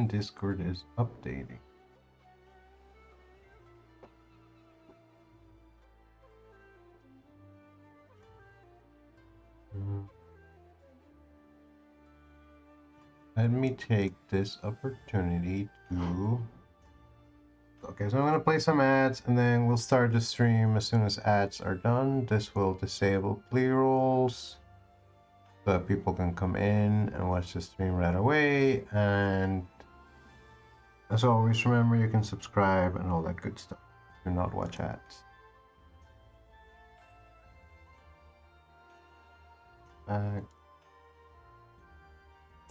and Discord is updating. Let me take this opportunity to... Okay, so I'm going to play some ads and then we'll start the stream as soon as ads are done. This will disable play rolls so that people can come in and watch the stream right away. And as always, remember you can subscribe and all that good stuff. Do not watch ads.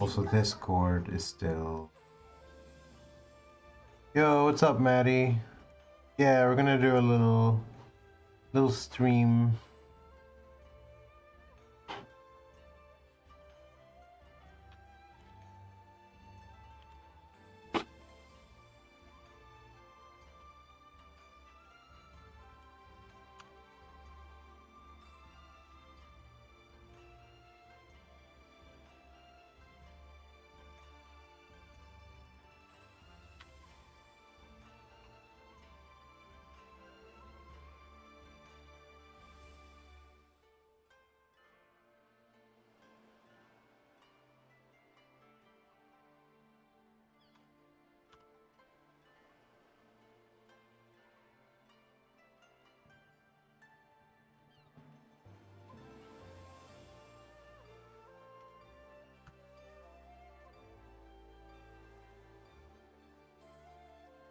Also, Discord is still... Yo, what's up, Maddie? Yeah, we're gonna do a little stream.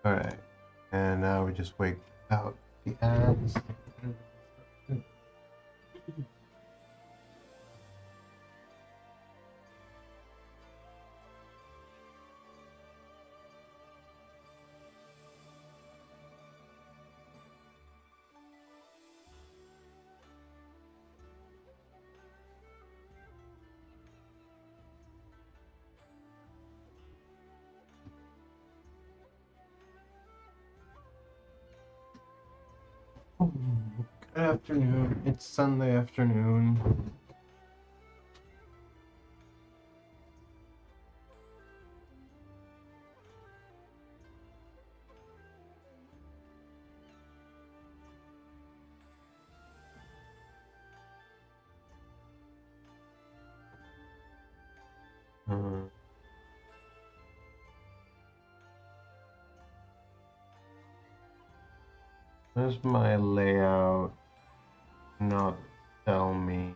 Alright, and now we just wait out the ads. Good afternoon. It's Sunday afternoon. Does my layout not tell me?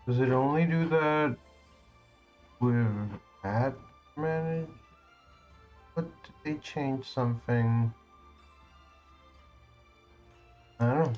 Does it only do that with ad manage? What did they change something? I don't know.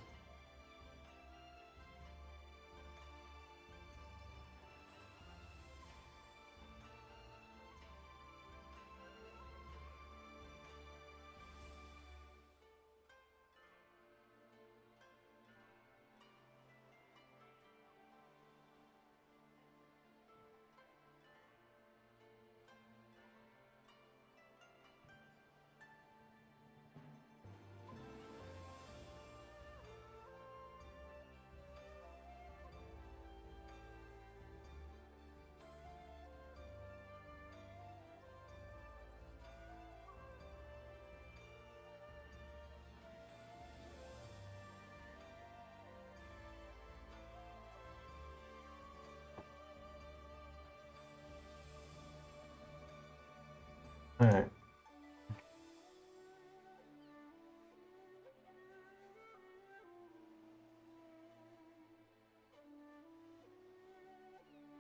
Alright.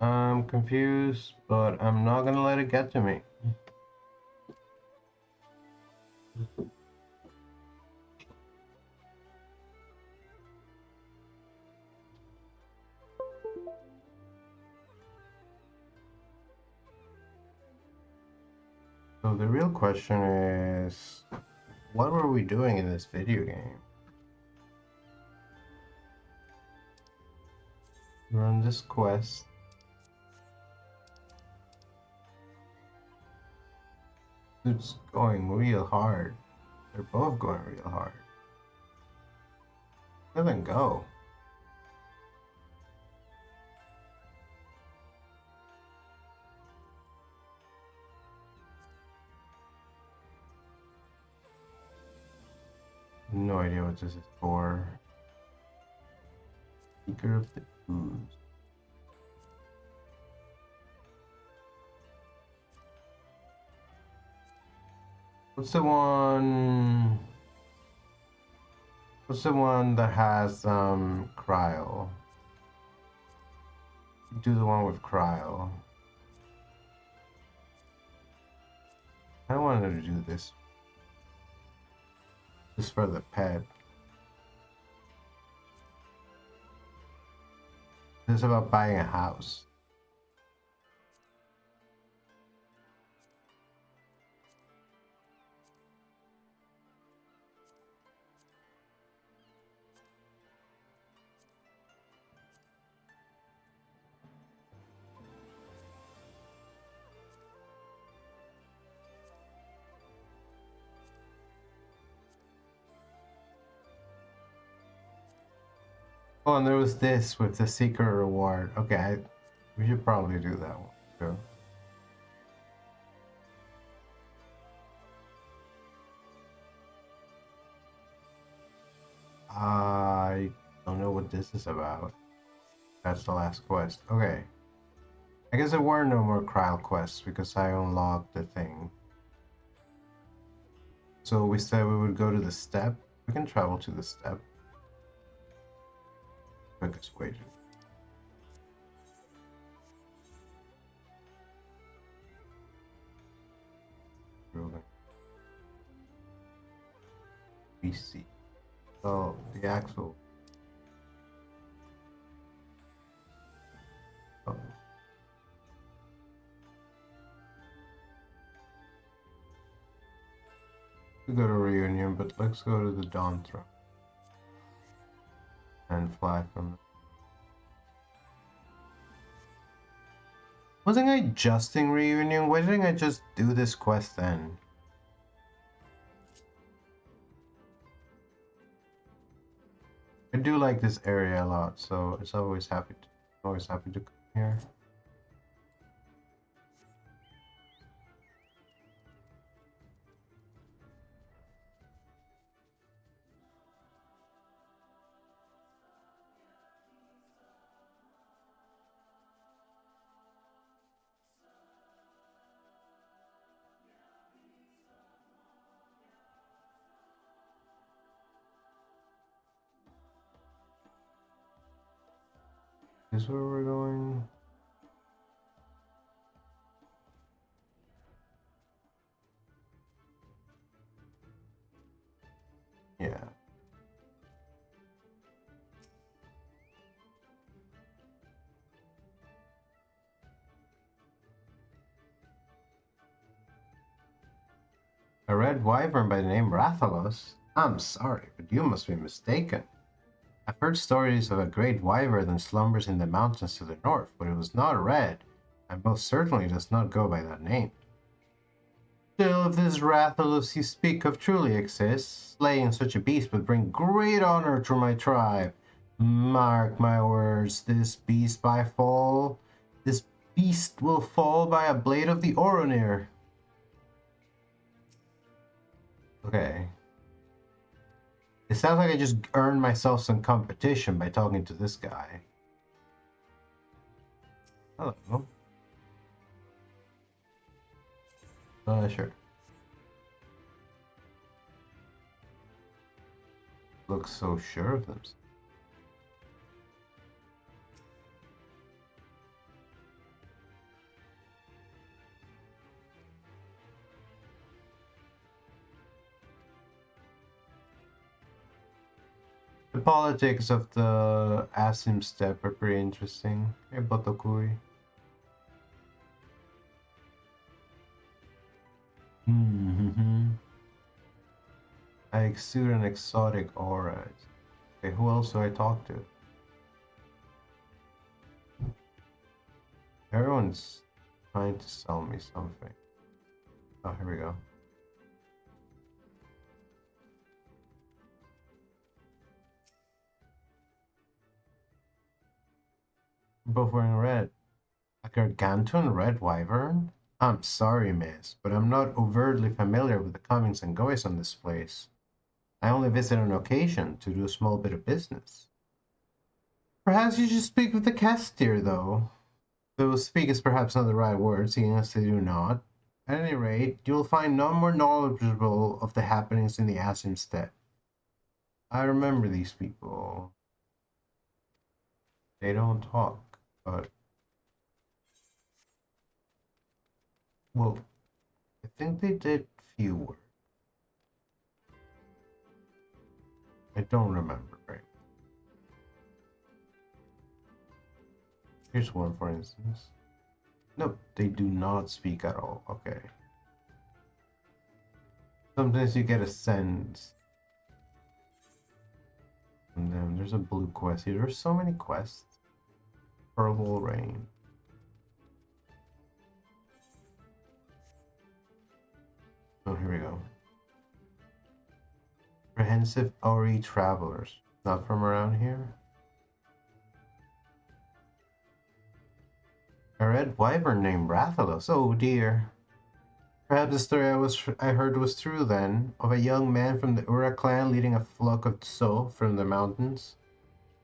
I'm confused, but I'm not gonna let it get to me. So the real question is, What were we doing in this video game? Run this quest. It's going real hard. They're both going real hard. Let them go. No idea what this is for. Seeker of the Ooze. What's the one? What's the one that has cryo? Do the one with cryo. I wanted to do this. Just for the pet. This is about buying a house. Oh, and there was this with the secret reward. Okay, we should probably do that one too. I don't know what this is about. That's the last quest. Okay. I guess there were no more cryo quests because I unlocked the thing. So we said we would go to the step. We can travel to the step. Quickest way to. BC. So the actual. Oh. We go to Reunion, but let's go to the Dawn Throne and fly from it. Wasn't I adjusting Reunion? Why didn't I just do this quest then? I do like this area a lot, so it's always happy to come here. Is this where we're going? Yeah. A red wyvern by the name Rathalos? I'm sorry, but you must be mistaken. I've heard stories of a great wyvern that slumbers in the mountains to the north, but it was not red, and most certainly does not go by that name. Still, if this Rathalos you speak of truly exists, slaying such a beast would bring great honor to my tribe. Mark my words, this beast will fall by a blade of the Oronir. Okay. It sounds like I just earned myself some competition by talking to this guy. Hello. Sure. Looks so sure of themselves. The politics of the Asim step are pretty interesting. Hey, Botokui. I exude an exotic aura. Okay, who else do I talk to? Everyone's trying to sell me something. Oh, here we go. Both wearing red. A gargantuan red wyvern? I'm sorry, miss, but I'm not overtly familiar with the comings and goings on this place. I only visit on occasion to do a small bit of business. Perhaps you should speak with the cashier, though. Though speak is perhaps not the right word, seeing as they do not. At any rate, you will find none more knowledgeable of the happenings in the Asim steppe. I remember these people. They don't talk, but, well, I think they did few words. I don't remember right. Here's one, for instance. Nope, they do not speak at all. Okay. Sometimes you get a sense. And then there's a blue quest here. There's so many quests. Purple Rain. Oh, here we go. Comprehensive Ori Travelers. Not from around here? A red wyvern named Rathalos. Oh dear. Perhaps the story I heard was true then, of a young man from the Ura clan leading a flock of Tso from the mountains.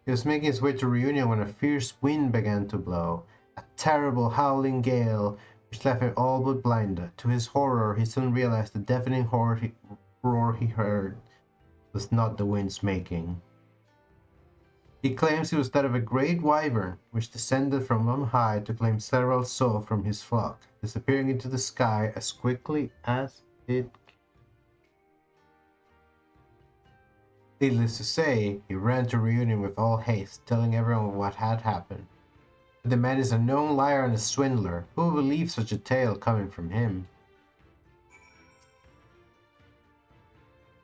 He was making his way to Reunion when a fierce wind began to blow, a terrible howling gale which left him all but blinded. To his horror, he soon realized the deafening roar he heard was not the wind's making. He claims it was that of a great wyvern, which descended from on high to claim several Tso from his flock, disappearing into the sky as quickly as it. Needless to say, he ran to Reunion with all haste, telling everyone what had happened. But the man is a known liar and a swindler. Who would believe such a tale coming from him?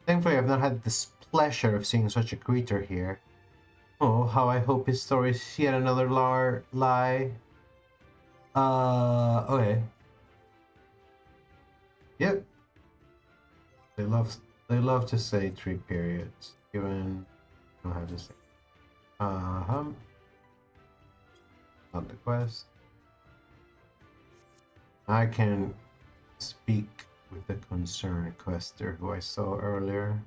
Thankfully, I've not had the displeasure of seeing such a creature here. Oh, how I hope his story is yet another lie. Okay. Yep. They love they love to say 3 periods, even I don't have to say. Uh-huh. Not the quest. I can speak with the concerned quester who I saw earlier.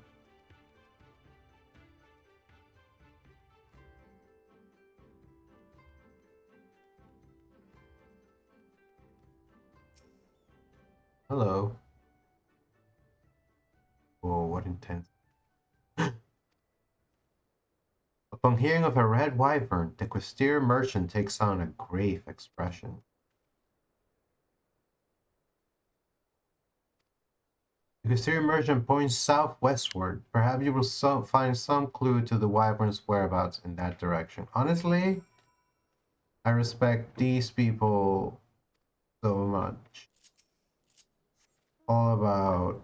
Hello. Oh, what intense. Upon hearing of a red wyvern, the questier merchant takes on a grave expression. The questier merchant points southwestward. Perhaps you will find some clue to the wyvern's whereabouts in that direction. Honestly, I respect these people so much. All about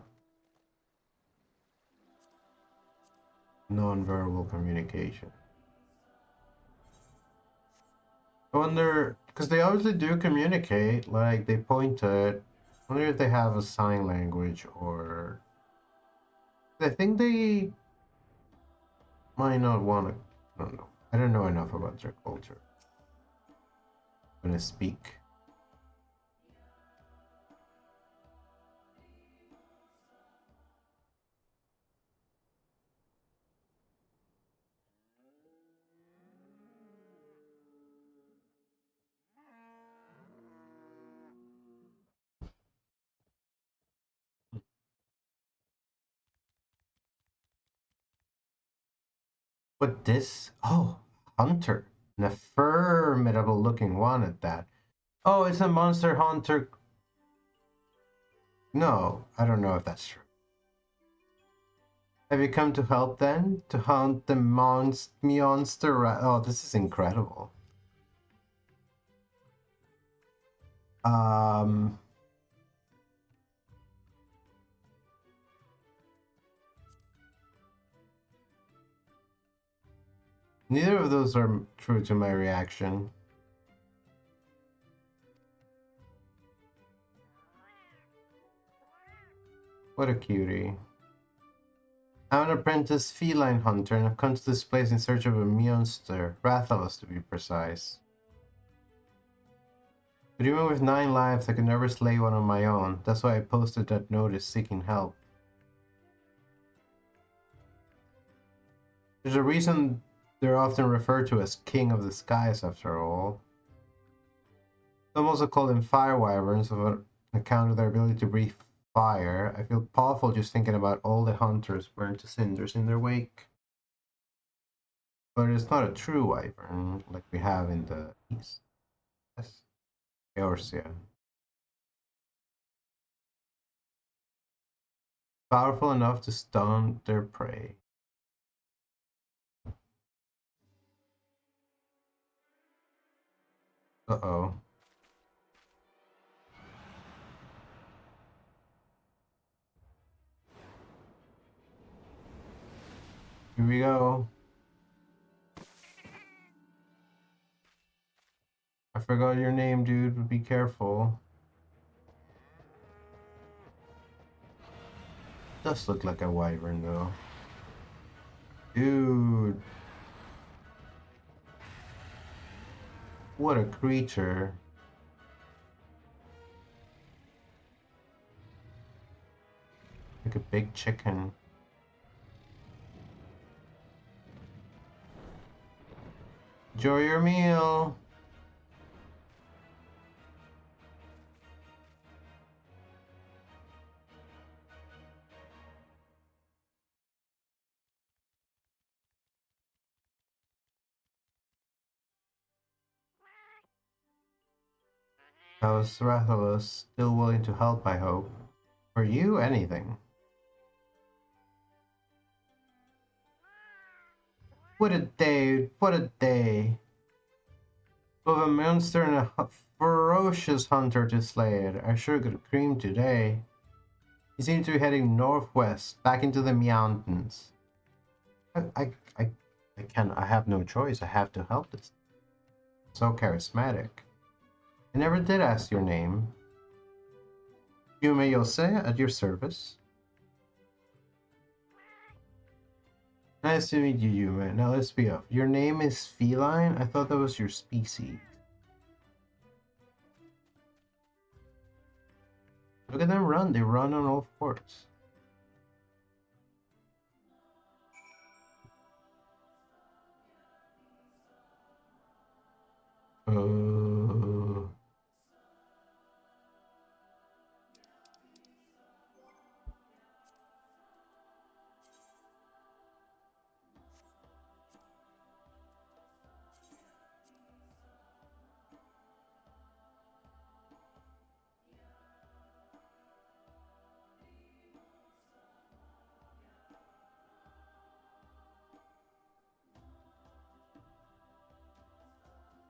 non-verbal communication. I wonder, because they obviously do communicate, like they pointed. I wonder if they have a sign language or. I think they might not want to. I don't know. I don't know enough about their culture. I'm gonna speak. But this. Oh, hunter. An formidable looking one at that. Oh, it's a monster hunter. No, I don't know if that's true. Have you come to help then? To hunt the monster? Oh, this is incredible. Um. Neither of those are true to my reaction. What a cutie. I'm an apprentice feline hunter and I've come to this place in search of a monster, Rathalos to be precise. But even with 9 lives, I could never slay one on my own. That's why I posted that notice seeking help. There's a reason they're often referred to as King of the Skies, after all. Some also call them fire wyverns on account of their ability to breathe fire. I feel powerful just thinking about all the hunters burned to cinders in their wake. But it's not a true wyvern like we have in the east. Yes, Eorzea. Powerful enough to stun their prey. Uh-oh. Here we go. I forgot your name, dude, but be careful. Does look like a wyvern, though. Dude. What a creature. Like a big chicken. Enjoy your meal. How's Rathalos? Still willing to help, I hope. For you, anything. What a day, what a day. Both a monster and a ferocious hunter to slay it. I sure got cream today. He seems to be heading northwest, back into the mountains. I, I, I have no choice. I have to help this. So charismatic. I never did ask your name. Yume Yose, at your service. Nice to meet you, Yume. Now let's be off. Your name is feline? I thought that was your species. Look at them run. They run on all fours.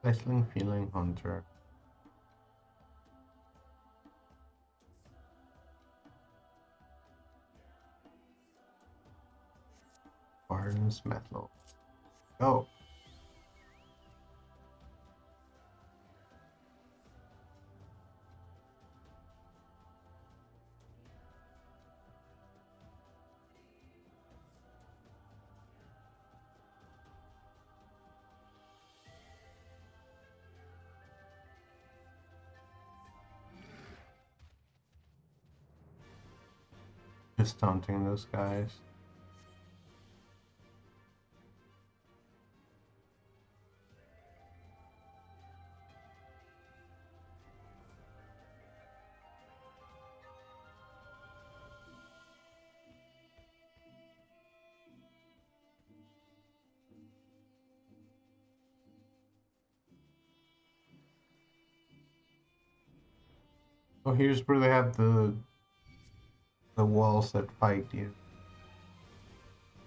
Wrestling feline hunter. Barnes metal. Go. Just taunting those guys. Oh, here's where they have the walls that fight you.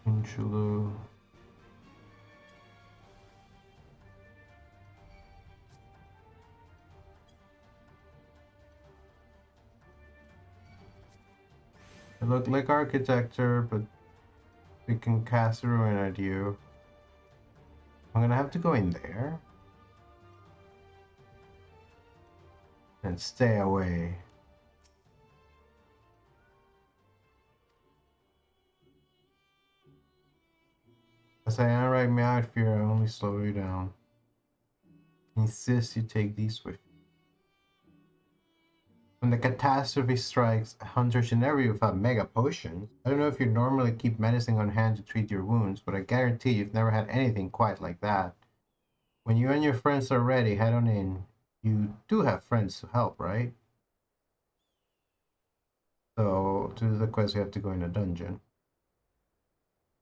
Inchulu. They look like architecture, but they can cast ruin at you. I'm gonna have to go in there and stay away. As I am right now, I fear I only slow you down. Insist you take these with you. When the catastrophe strikes, a hunter should never use without mega potions. I don't know if you normally keep medicine on hand to treat your wounds, but I guarantee you've never had anything quite like that. When you and your friends are ready, head on in. You do have friends to help, right? So, to do the quest, you have to go in a dungeon.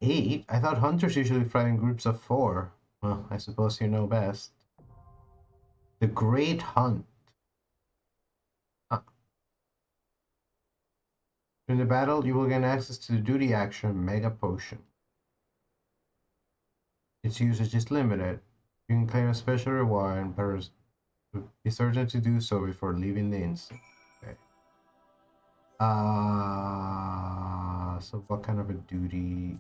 8? I thought hunters usually fight in groups of 4. Well, I suppose you know best. The Great Hunt. In the battle, you will gain access to the duty action Mega Potion. Its usage is limited. You can claim a special reward, but be certain to do so before leaving the instant. Okay. So what kind of a duty?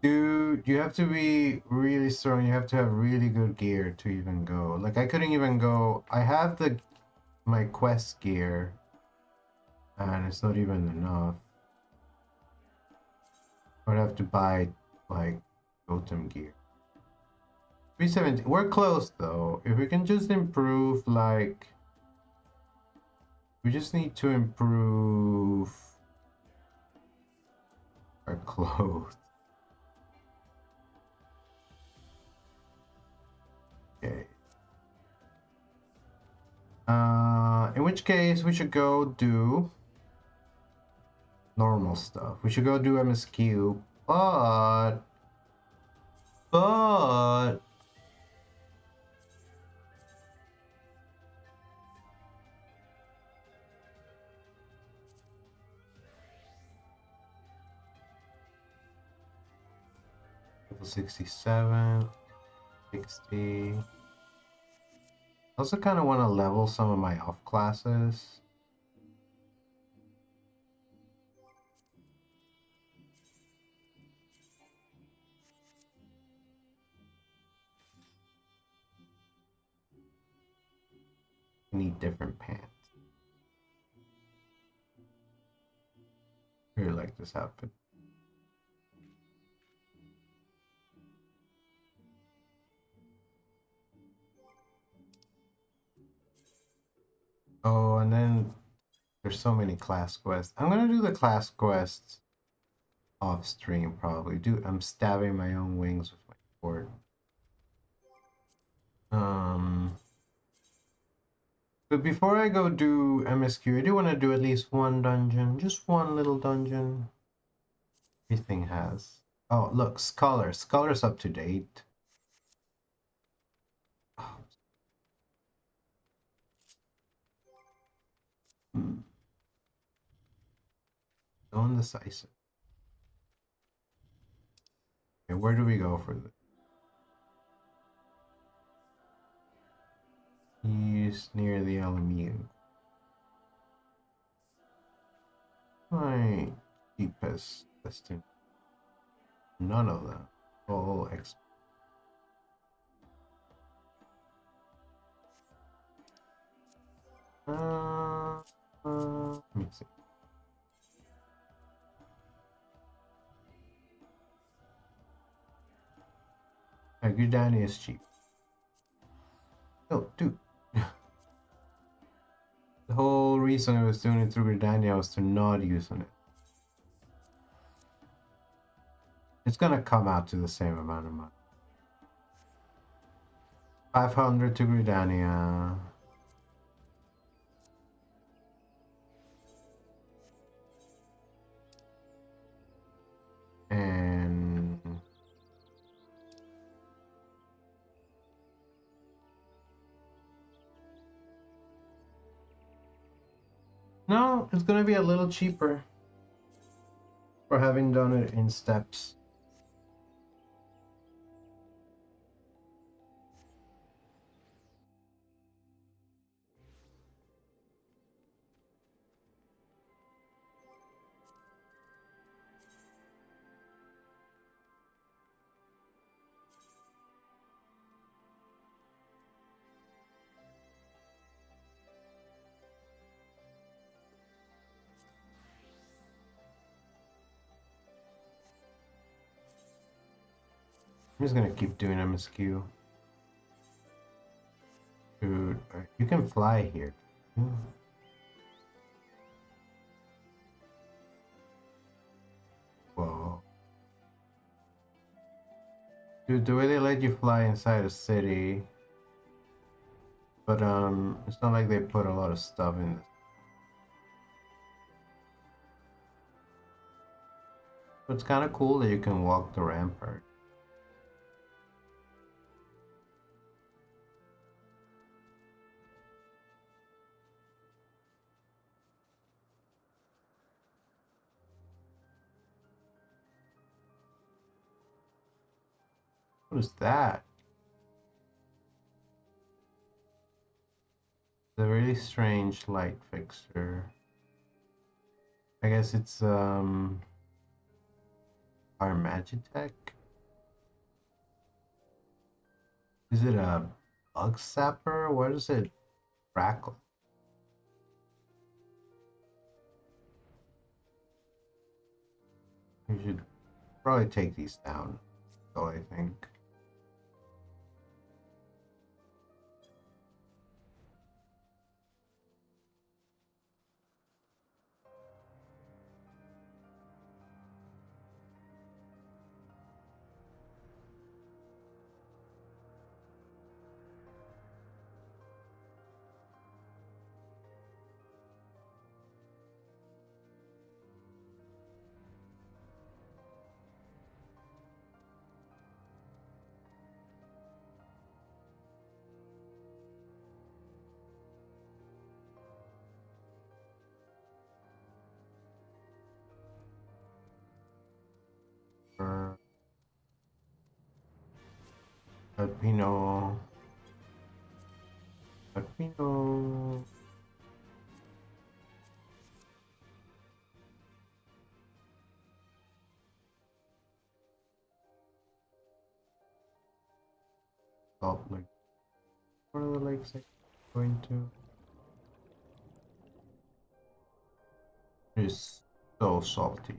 Dude, you have to be really strong. You have to have really good gear to even go. Like I couldn't even go. I have my quest gear, and it's not even enough. I'd have to buy like totem gear. 317. We're close though. If we can just improve, like, we just need to improve our clothes. Okay. In which case we should go do normal stuff. We should go do MSQ, but level 67, 60. I also kind of want to level some of my off classes. I need different pants. I really like this outfit. Oh, and then there's so many class quests. I'm gonna do the class quests off stream probably. Dude, I'm stabbing my own wings with my sword. But before I go do MSQ, I do want to do at least one dungeon. Just one little dungeon. Everything has. Oh, look, Scholar. Scholar's up to date. Oh. So indecisive. Okay, where do we go for this? He's near the Alameda. My cheapest destination. None of them. All X. Let me see. Gudani is cheap. Oh, dude. The whole reason I was doing it through Gridania was to not using it. It's gonna come out to the same amount of money. 500 to Gridania. And no, it's gonna be a little cheaper for having done it in steps. I'm just gonna keep doing MSQ. Dude, you can fly here. Whoa. Dude, the way they let you fly inside a city, but it's not like they put a lot of stuff in this. But it's kind of cool that you can walk the rampart. What is that? It's a really strange light fixture. I guess it's our Magitech. Is it a bug sapper? What is it? Crackle. We should probably take these down. So I think. Alpino. Alpino. Salt Lake. What are the lakes I going to? It's so salty.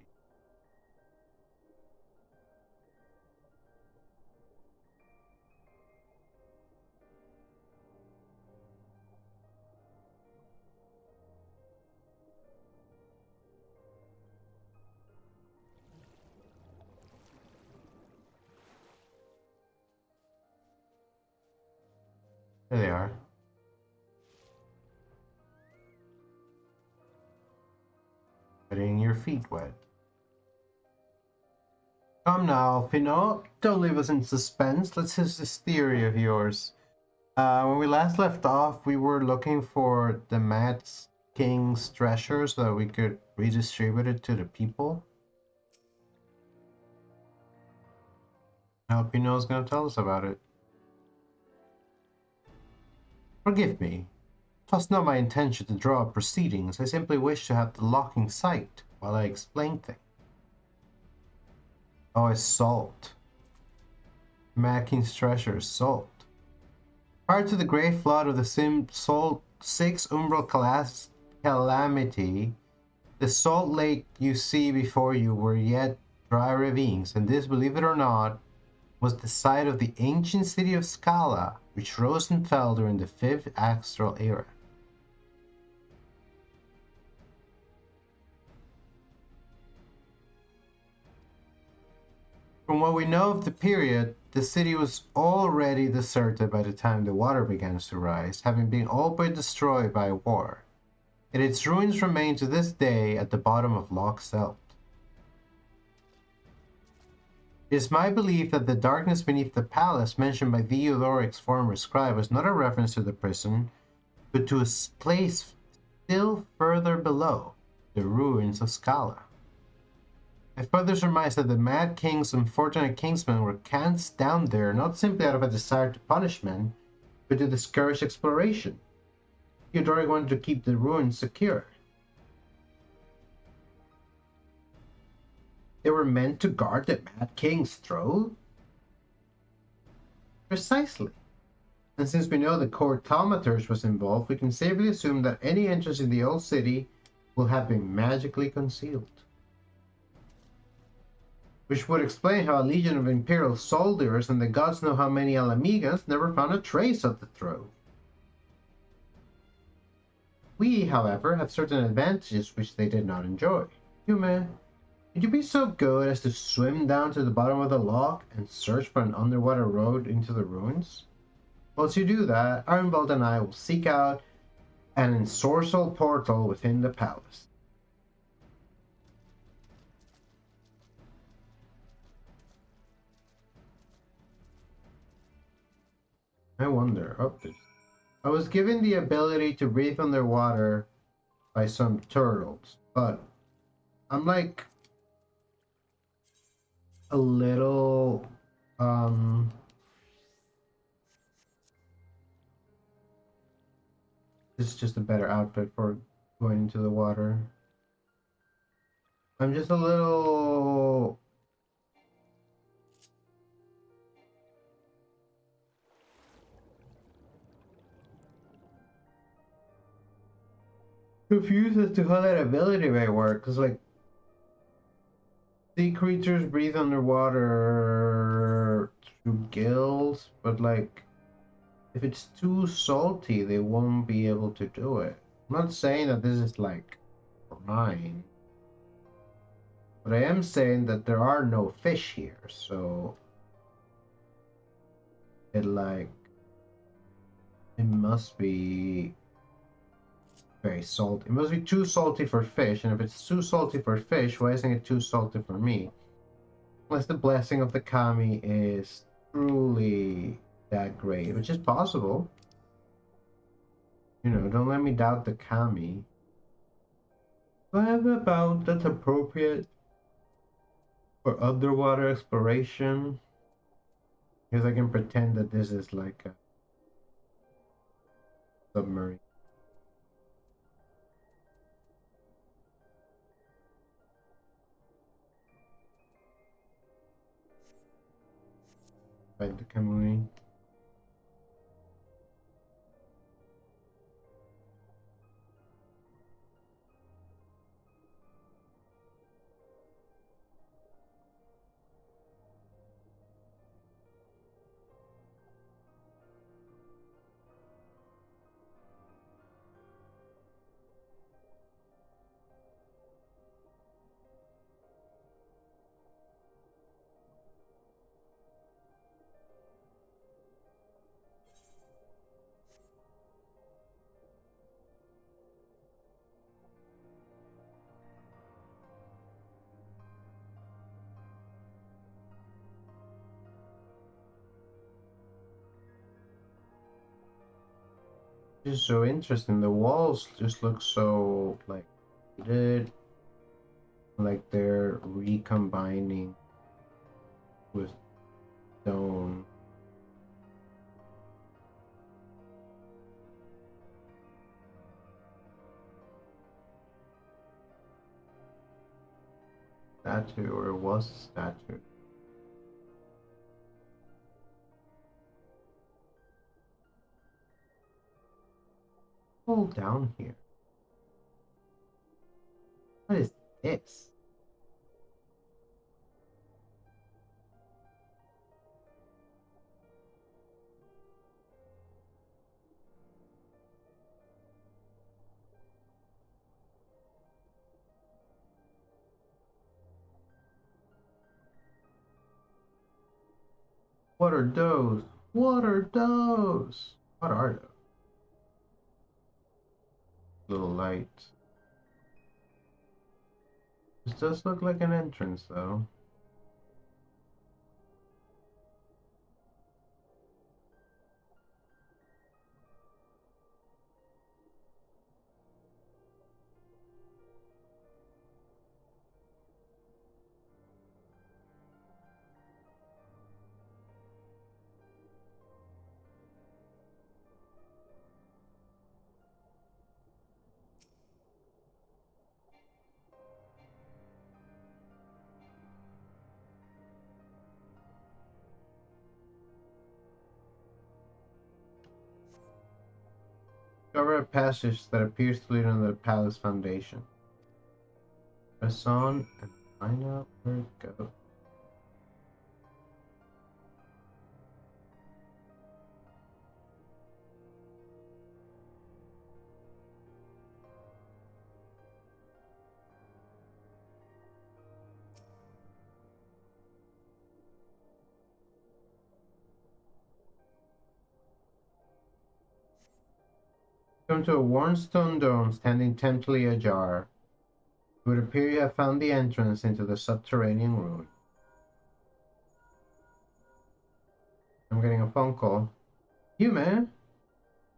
There they are. Getting your feet wet. Come now, Finot. Don't leave us in suspense. Let's hear this theory of yours. When we last left off, we were looking for the Mad King's treasure so that we could redistribute it to the people. Now Pinot's gonna tell us about it. Forgive me. 'Twas not my intention to draw up proceedings. I simply wished to have the lock in sight while I explained things. Oh, it's salt. Mad King's treasure is salt. Prior to the great flood of the sixth umbral calamity, the salt lake you see before you were yet dry ravines, and this, believe it or not, was the site of the ancient city of Scala, which rose and fell during the 5th Astral Era. From what we know of the period, the city was already deserted by the time the water began to rise, having been all but destroyed by war. Yet its ruins remain to this day at the bottom of Loch Selt. It is my belief that the darkness beneath the palace mentioned by Theodoric's former scribe was not a reference to the prison, but to a place still further below, the ruins of Scala. I further surmise that the Mad King's unfortunate kingsmen were cast down there not simply out of a desire to punish men, but to discourage exploration. Theodoric wanted to keep the ruins secure. They were meant to guard the Mad King's throne? Precisely. And since we know the court thaumaturge was involved, we can safely assume that any entrance in the old city will have been magically concealed. Which would explain how a legion of Imperial soldiers and the gods know how many Alamigans never found a trace of the throne. We, however, have certain advantages which they did not enjoy. Human, would you be so good as to swim down to the bottom of the loch and search for an underwater road into the ruins? Once you do that, Ironbolt and I will seek out an ensorcel portal within the palace. I wonder. Oh, I was given the ability to breathe underwater by some turtles, but I'm like a little this is just a better outfit for going into the water. I'm just a little confused as to how that ability may work, because like sea creatures breathe underwater through gills, but like if it's too salty, they won't be able to do it. I'm not saying that this is like mine, but I am saying that there are no fish here, so it like it must be very salty. It must be too salty for fish, and if it's too salty for fish, why isn't it too salty for me? Unless the blessing of the kami is truly that great, which is possible. You know, don't let me doubt the kami. Do I have a bound that's appropriate for underwater exploration? Because I can pretend that this is like a submarine. Right, the Kamui. This is so interesting. The walls just look so like they're recombining with stone. Statue, or it was a statue. Hold down here. What is this? What are those? What are those? What are those? Little lights. This does look like an entrance, though. Discover a passage that appears to lead under the palace foundation. Press on and find out where it goes. Come to a worn stone dome standing temptingly ajar. It would appear you have found the entrance into the subterranean ruin. I'm getting a phone call. You, man?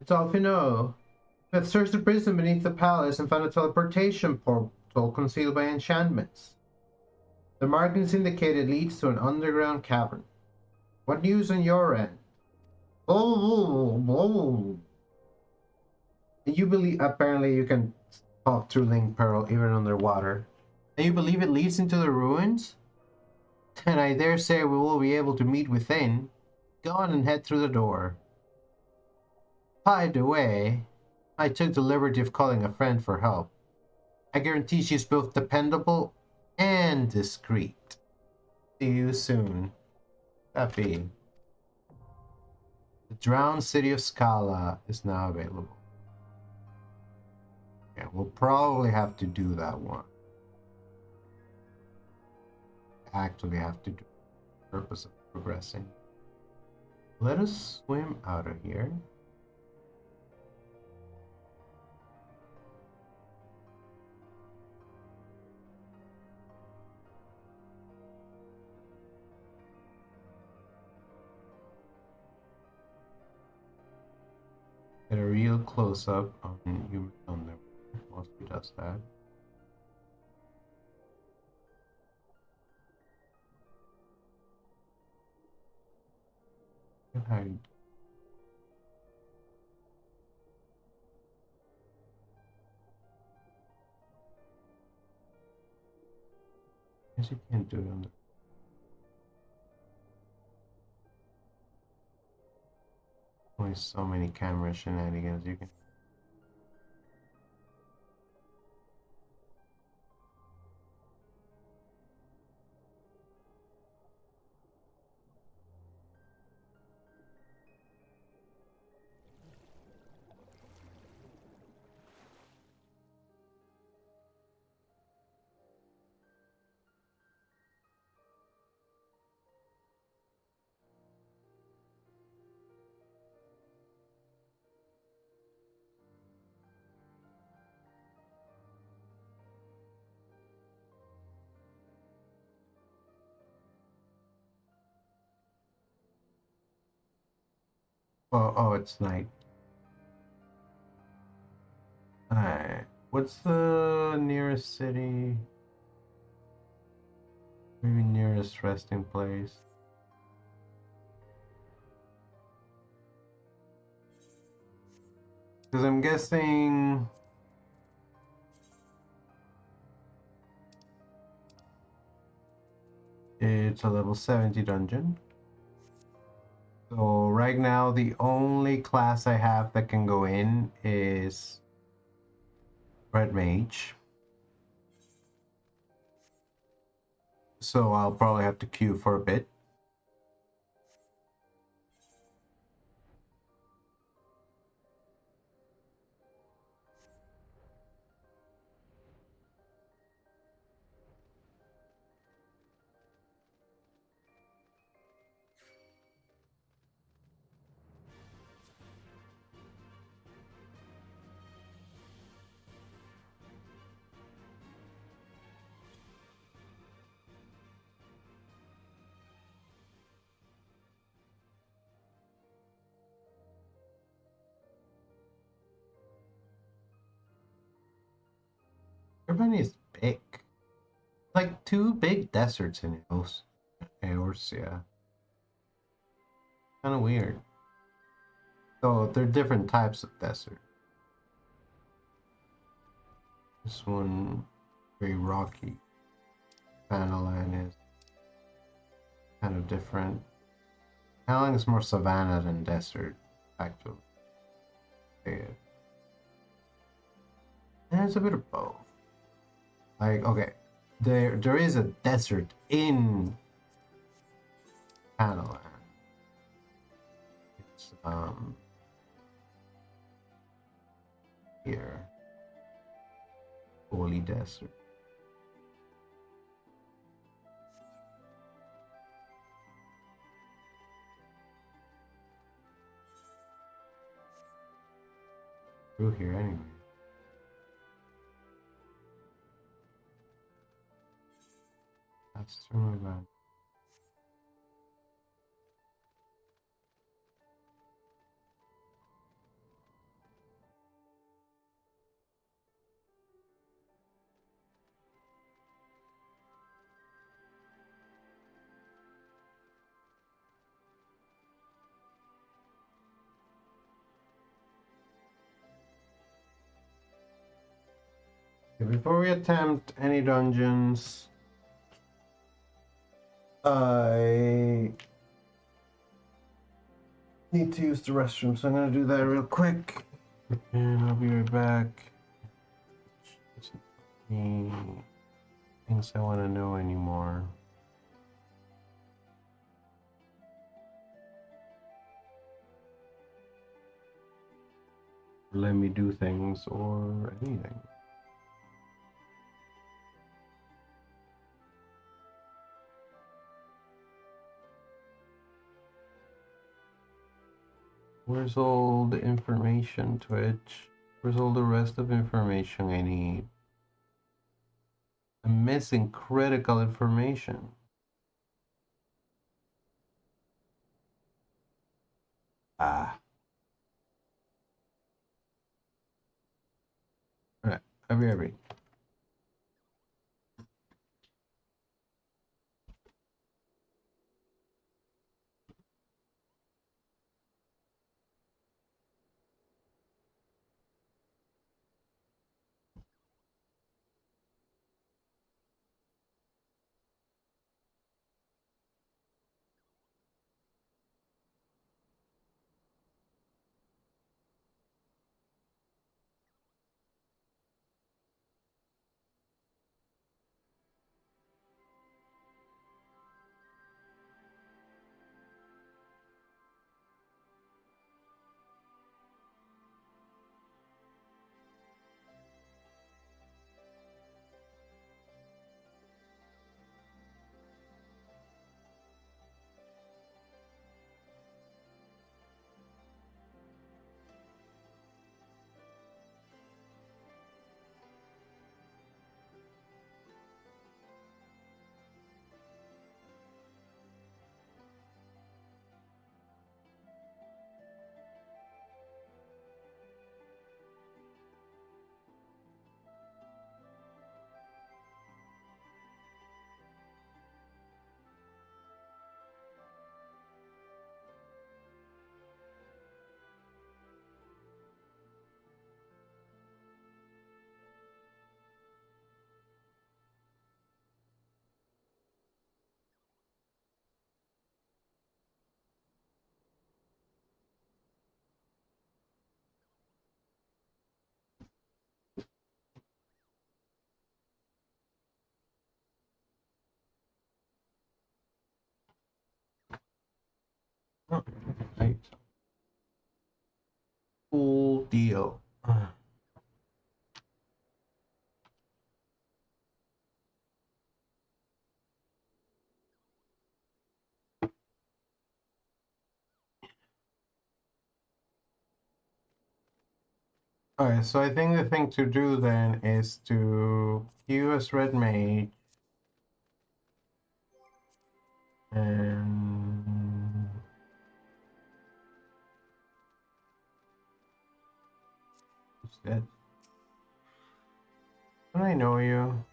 It's all you know. We have searched the prison beneath the palace and found a teleportation portal concealed by enchantments. The markings indicated leads to an underground cavern. What news on your end? Oh. You believe apparently you can talk through Link Pearl even underwater. And you believe it leads into the ruins? Then I dare say we will be able to meet within. Go on and head through the door. By the way, I took the liberty of calling a friend for help. I guarantee she's both dependable and discreet. See you soon. Happy. The drowned city of Scala is now available. Yeah, we'll probably have to do that one. Actually have to do the purpose of progressing. Let us swim out of here. Get a real close-up on human underwear. Mostly does that. Hide. Guess you can't do it on the. Only so many camera shenanigans you can. Oh, it's night. Alright. What's the nearest city? Maybe nearest resting place. Because I'm guessing it's a level 70 dungeon. So right now the only class I have that can go in is Red Mage. So I'll probably have to queue for a bit. Everybody is big. Like two big deserts in Eorzea. Kind of weird. So they're different types of desert. This one very rocky. Panalan is kind of different. Panalan is more savanna than desert, actually. Yeah. And it's a bit of both. Like, okay, there is a desert in Panalan. It's here. Holy desert. through here anyway. That's through my bad. Before we attempt any dungeons, I need to use the restroom, so I'm gonna do that real quick, and I'll be right back. Any things I want to know anymore? Let me do things or anything. Where's all the information, Twitch? Where's all the rest of information I need? I'm missing critical information. Ah. Alright, I'll be right back. Oh, right. Cool deal. Alright, so I think the thing to do then is to queue as red mage and who's that? Don't I know you?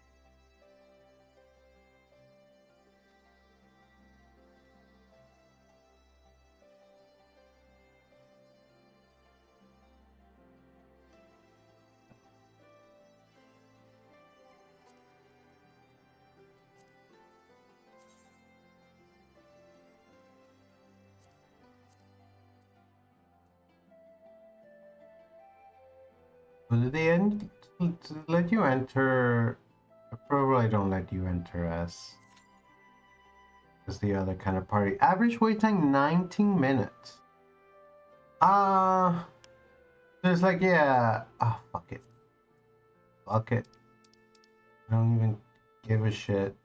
Did they let you enter? Probably don't let you enter as the other kind of party. Average wait time 19 minutes. There's like, yeah. Oh, fuck it. Fuck it. I don't even give a shit.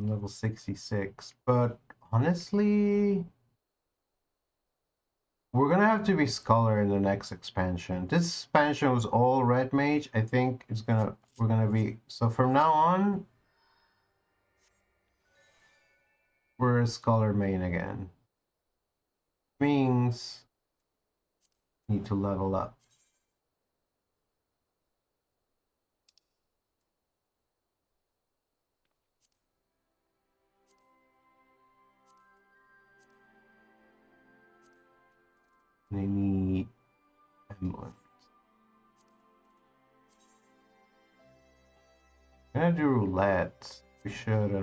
I'm level 66. But honestly, we're gonna have to be Scholar in the next expansion. This expansion was all Red Mage. I think we're gonna be, so from now on, we're a Scholar main again. Means need to level up. They need emblems. I'm gonna do roulette. We should this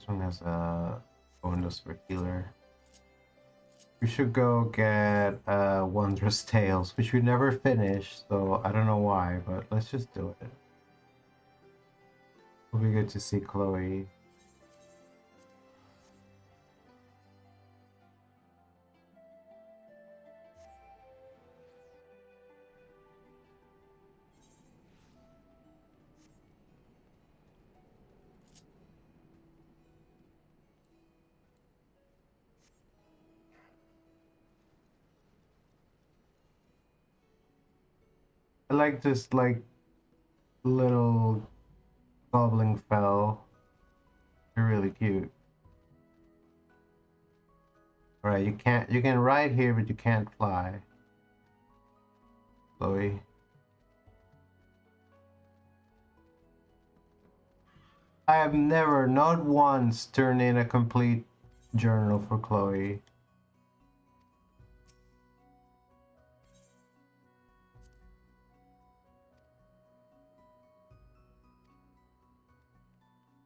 one has a bonus for healer. We should go get Wondrous Tales, which we never finished, so I don't know why, but let's just do it. It'll be good to see Chloe. I like this little goblin fell. They're really cute. Alright, you can ride here, but you can't fly. Chloe. I have never, not once, turned in a complete journal for Chloe.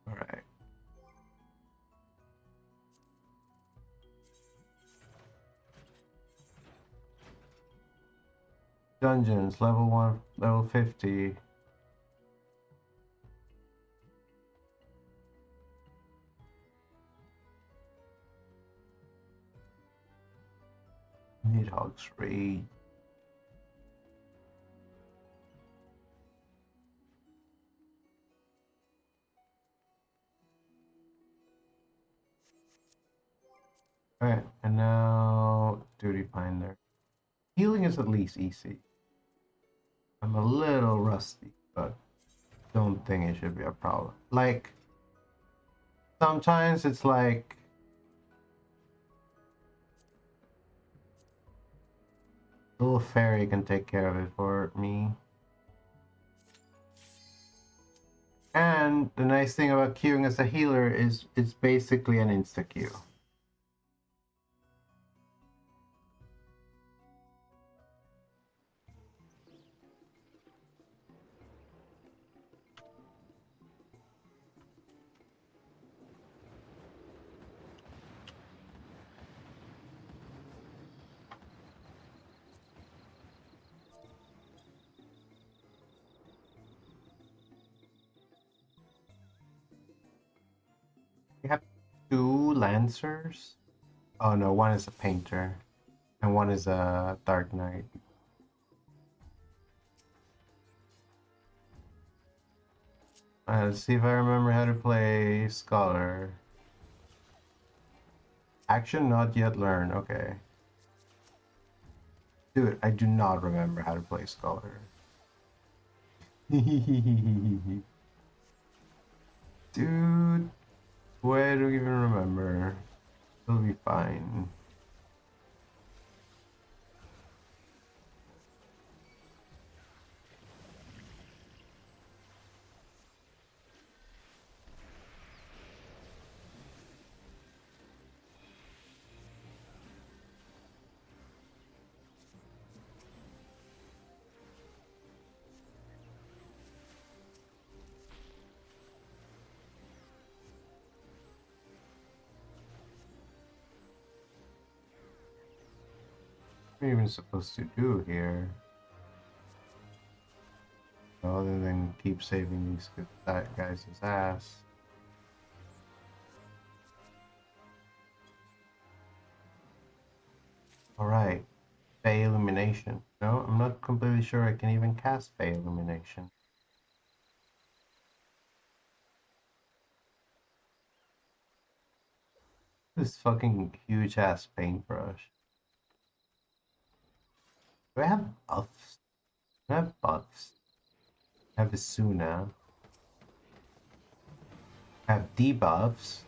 Alright. Dungeons, level 1, level 50. Needhog's Raid. Alright, and now Duty Finder. Healing is at least easy. I'm a little rusty, but don't think it should be a problem. Like, sometimes it's like a little fairy can take care of it for me. And the nice thing about queuing as a healer is it's basically an insta queue. We have 2 Lancers. Oh no, one is a Painter. And one is a Dark Knight. Let's see if I remember how to play Scholar. Action not yet learned. Okay. Dude, I do not remember how to play Scholar. Dude, why do you even remember? It'll be fine. What are you even supposed to do here? Other than keep saving these guys' ass. Alright. Fey Illumination. No, I'm not completely sure I can even cast Fey Illumination. This fucking huge ass paintbrush. Do I have buffs? Do I have buffs? I have Isuna. I have debuffs.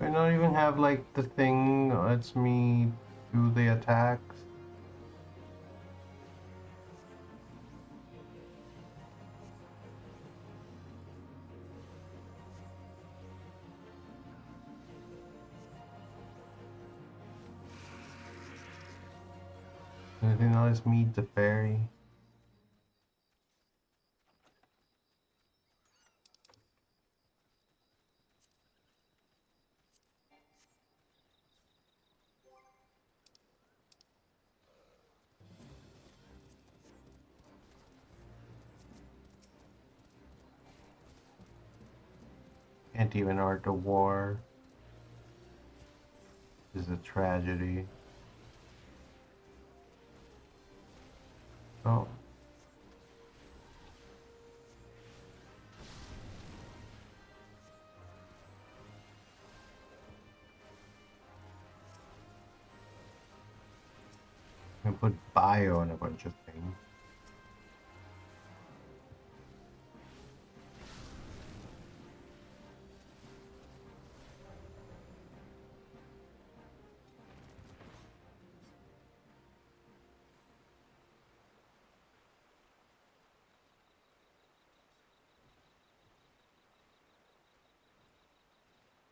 I don't even have like the thing that lets me do the attacks. Anything that lets me the fairy. Can't even art the war. This is a tragedy. Oh. I put bio on a bunch of things.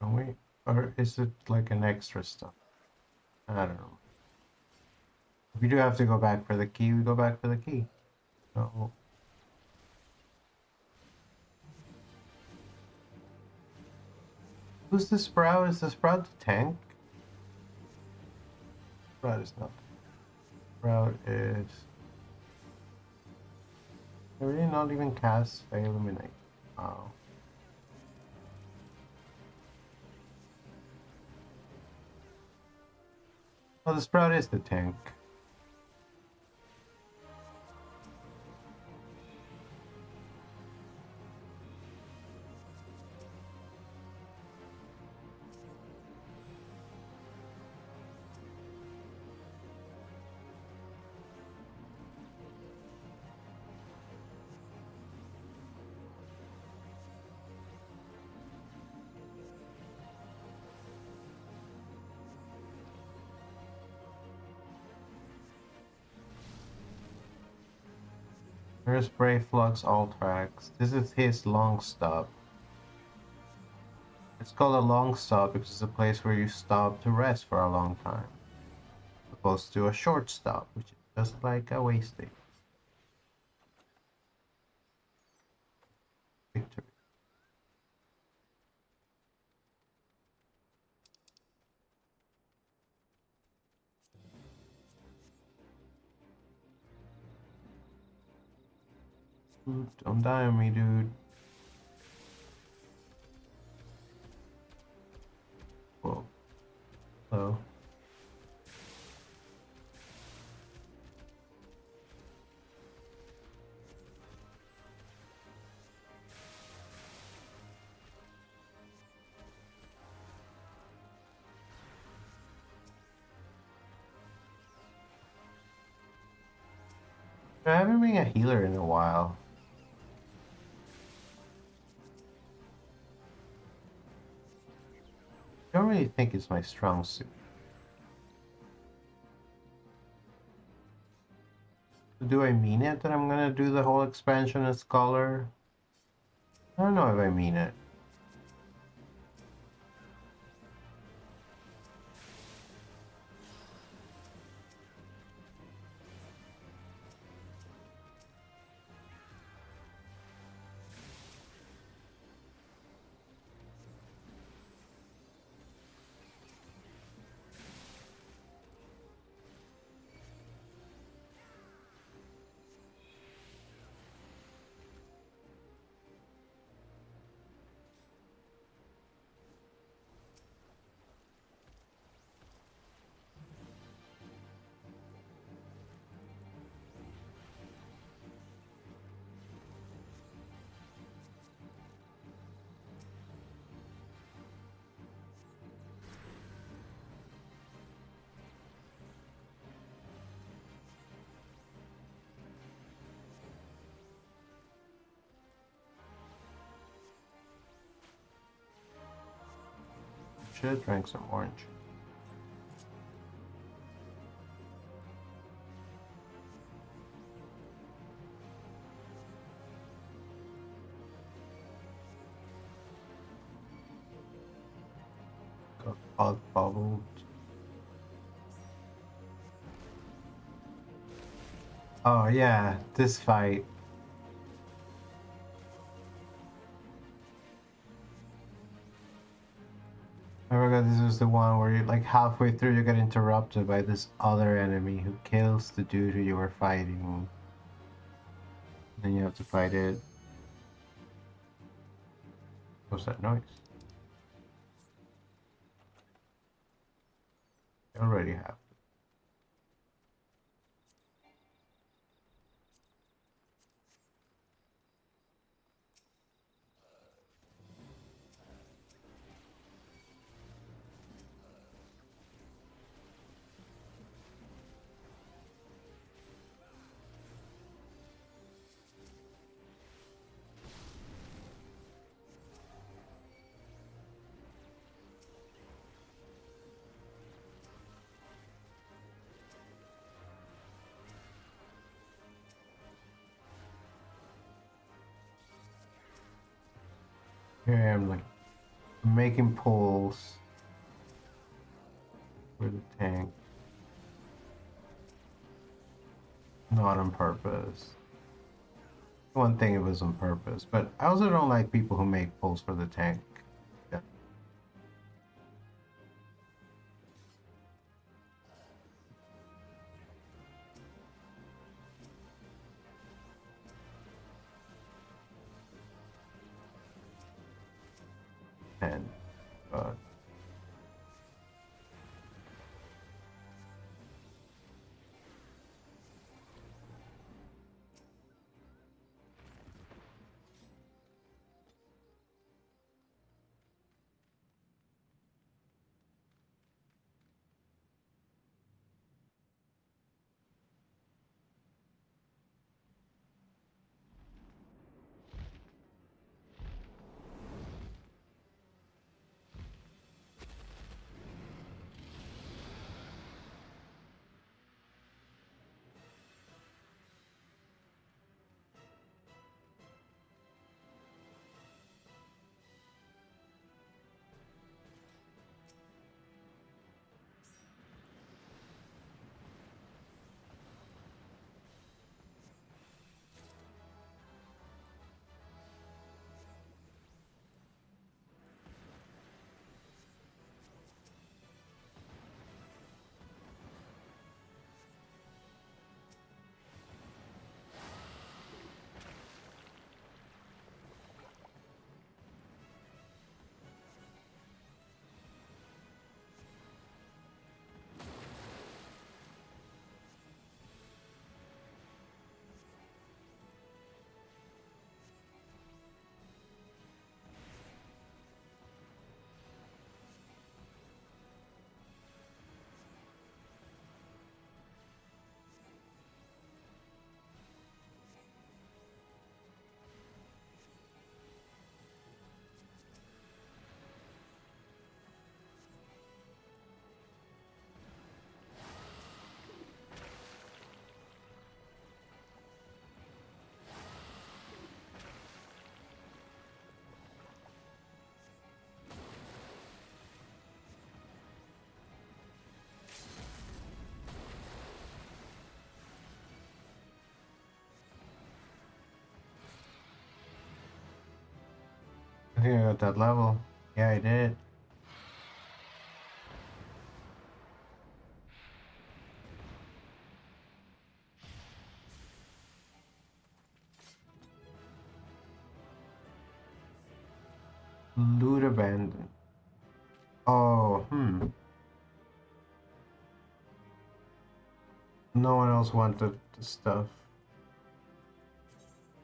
Don't we? Or is it like an extra stuff? I don't know. If we do have to go back for the key, we go back for the key. So, who's the Sprout? Is the Sprout the tank? Sprout is not. Sprout is. They're really not even cast Illuminate. Wow. Oh, the Sprout is the tank. Here's Brave Flux Ultrax. This is his long stop. It's called a long stop because it's a place where you stop to rest for a long time. Opposed to a short stop, which is just like a wasting. Victory. Dude, don't die on me, dude. Whoa. Hello. I haven't been a healer in a while. I don't really think it's my strong suit. Do I mean it that I'm gonna do the whole expansion as Scholar? I don't know if I mean it. should have drank some orange. Got hot bubbled. Oh yeah, this fight. I forgot this was the one where you, like halfway through you get interrupted by this other enemy who kills the dude who you were fighting. Then you have to fight it. What's that noise? I already have. Here I am, like making pulls for the tank. Not on purpose. One thing, it was on purpose, but I also don't like people who make pulls for the tank. Yeah. And I think I got that level. Yeah, I did. Loot abandoned. Oh, No one else wanted the stuff.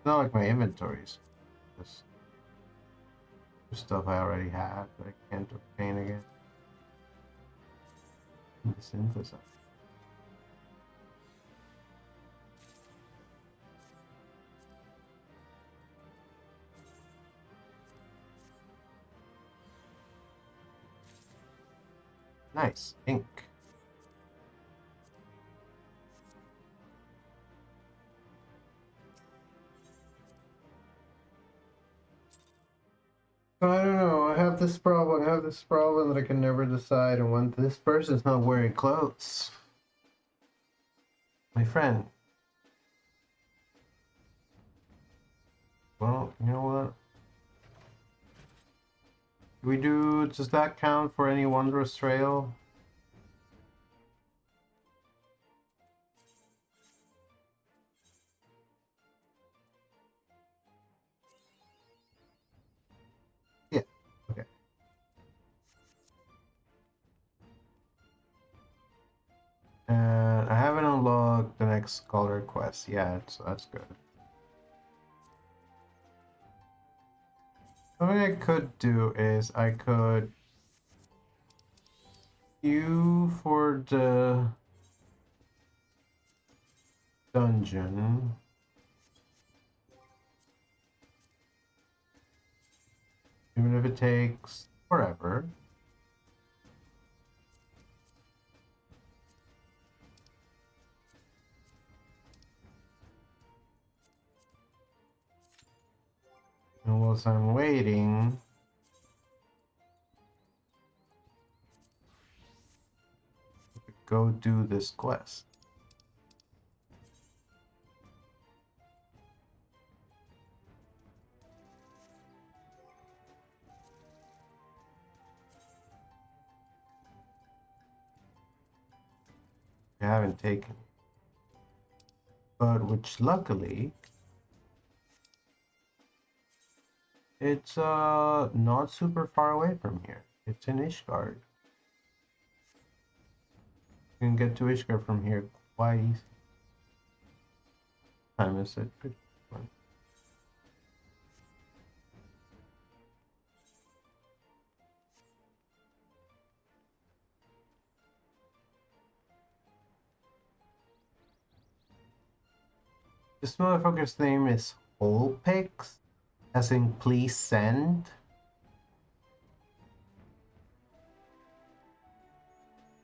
Not like my inventories. Just stuff I already have that I can't obtain again. Synthesize. Nice. Ink. I don't know. I have this problem. I have this problem that I can never decide on when this person's not wearing clothes. My friend. Well, you know what? Does that count for any wondrous trail? Yeah. Okay. And I haven't unlocked the next scholar quest yet, so that's good. Something I could do is I could queue for the dungeon. Even if it takes forever. And whilst I'm waiting, I could go do this quest. I haven't taken. But which luckily it's not super far away from here. It's in Ishgard. You can get to Ishgard from here quite easy. Time is it? This motherfucker's name is Holpix, as in please send.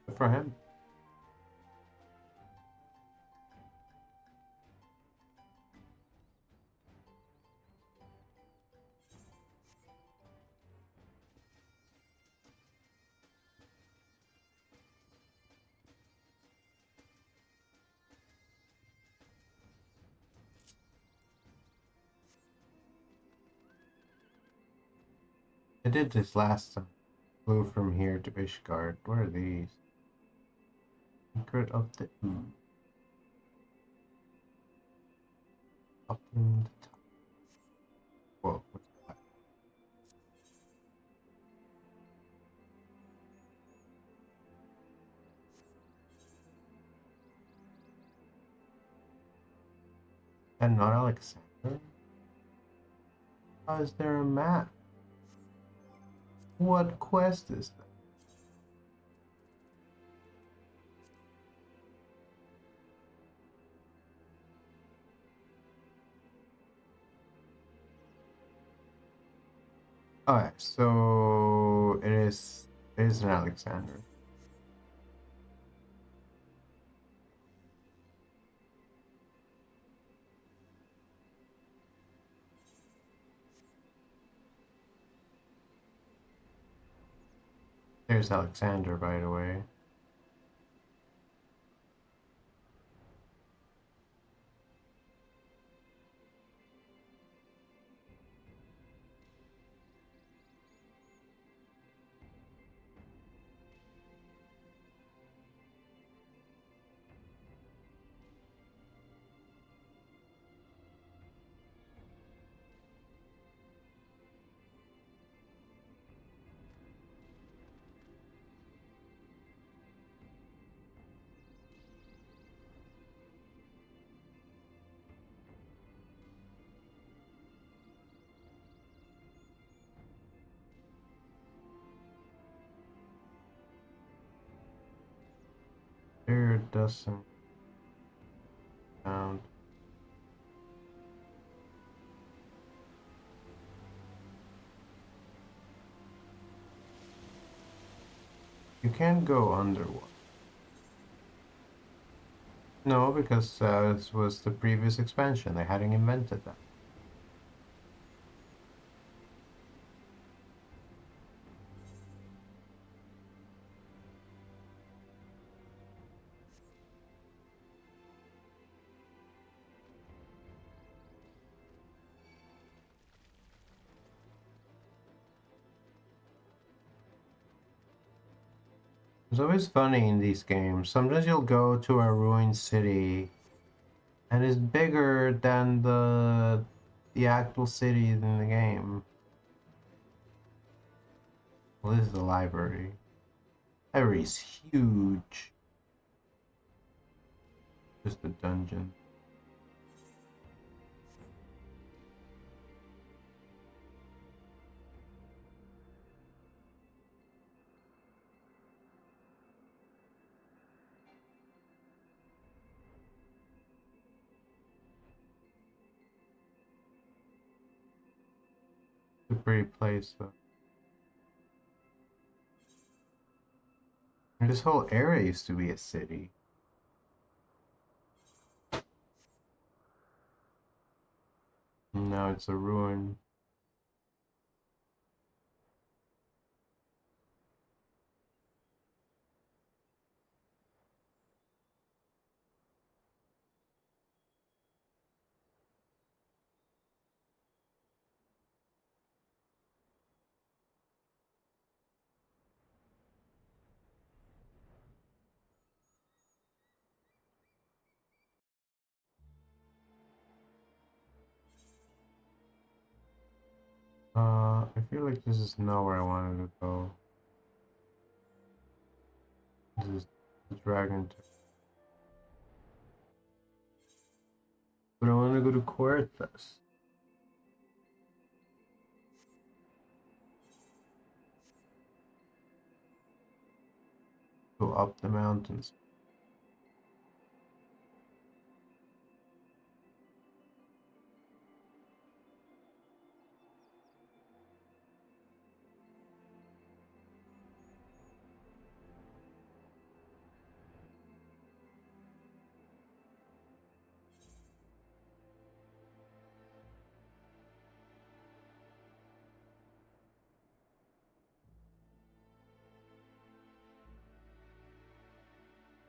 Good for him. I did this last time. Flew from here to Ishgard. What are these? Secret of the up in the top. Whoa, what's that? And not Alexander? How is there a map? What quest is that? Alright, so it is an Alexander. There's Alexander, by the way. There doesn't sound. You can't go underwater. No, because this was the previous expansion. They hadn't invented that. It's always funny in these games. Sometimes you'll go to a ruined city and it's bigger than the actual city in the game. Well, this is the library. Library is huge. Just a dungeon. It's a pretty place though. And this whole area used to be a city. And now it's a ruin. I feel like this is not where I wanted to go. This is the dragon. But I want to go to Quarthus. Go up the mountains.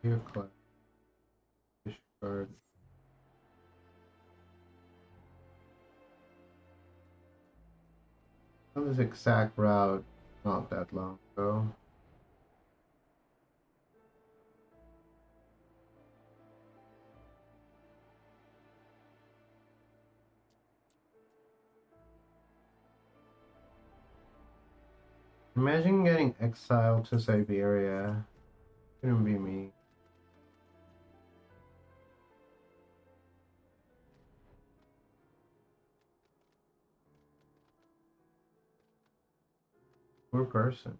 Here, class. Fish guard. On this exact route not that long ago. Imagine getting exiled to Siberia. Couldn't be me. Poor person.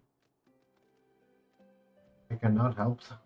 I cannot help them.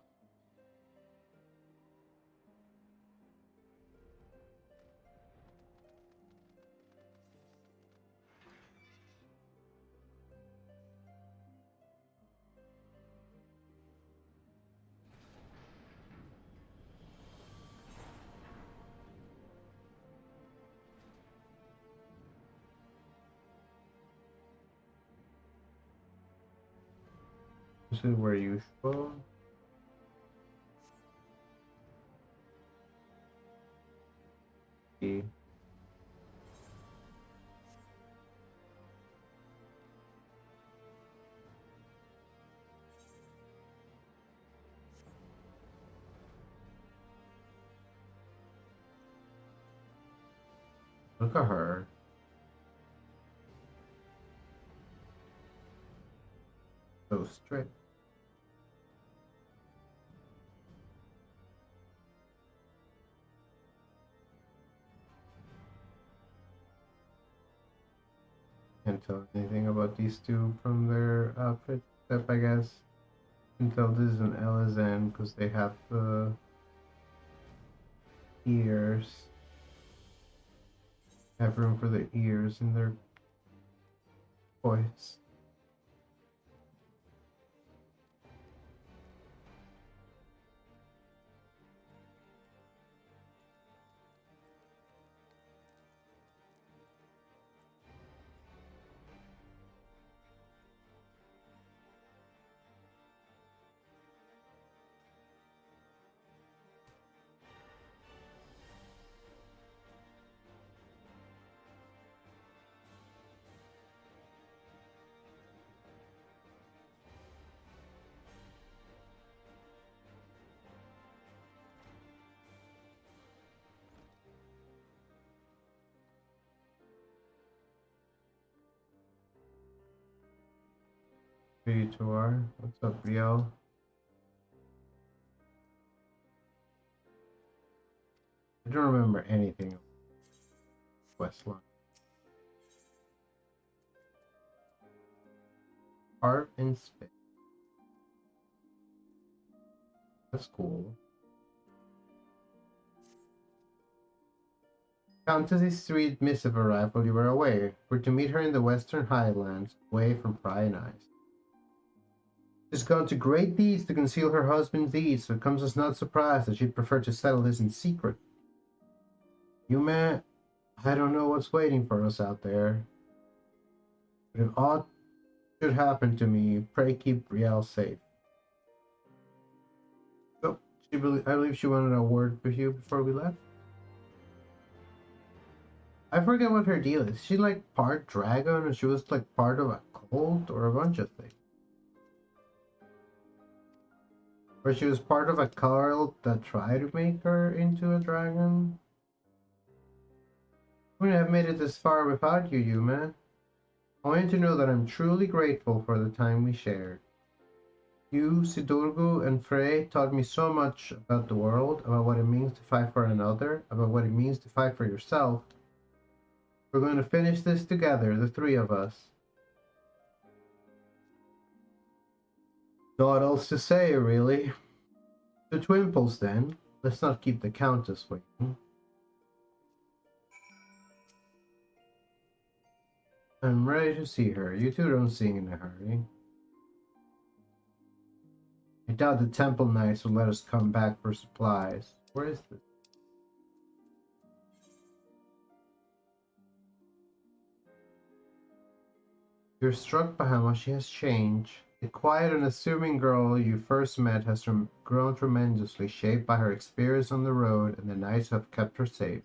This is where usual. Look at her. So strict. Can't tell anything about these two from their outfits, except I guess can tell this is an LSN because they have the ears. Have room for the ears in their voice. who you two are. What's up, Rio? I don't remember anything of Westline. Art in space. That's cool. Fantasy XIV missive arrived while you were away. We're to meet her in the Western Highlands, away from prying eyes. She's gone to great deeds to conceal her husband's deeds, so it comes as no surprise that she'd prefer to settle this in secret. Yume, I don't know what's waiting for us out there. But if aught should happen to me, pray keep Riel safe. So, I believe she wanted a word with you before we left. I forget what her deal is. She like part dragon, and she was like part of a cult or a bunch of things. Or she was part of a cult that tried to make her into a dragon. I wouldn't have made it this far without you, Yume. I want you to know that I'm truly grateful for the time we shared. You, Sidurgu, and Frey taught me so much about the world, about what it means to fight for another, about what it means to fight for yourself. We're going to finish this together, the three of us. Not else to say, really. The Twimples, then. Let's not keep the Countess waiting. I'm ready to see her. You two don't sing in a hurry. I doubt the Temple Knights will let us come back for supplies. Where is this? You're struck by how much she has changed. The quiet and assuming girl you first met has grown tremendously, shaped by her experience on the road and the knights who have kept her safe.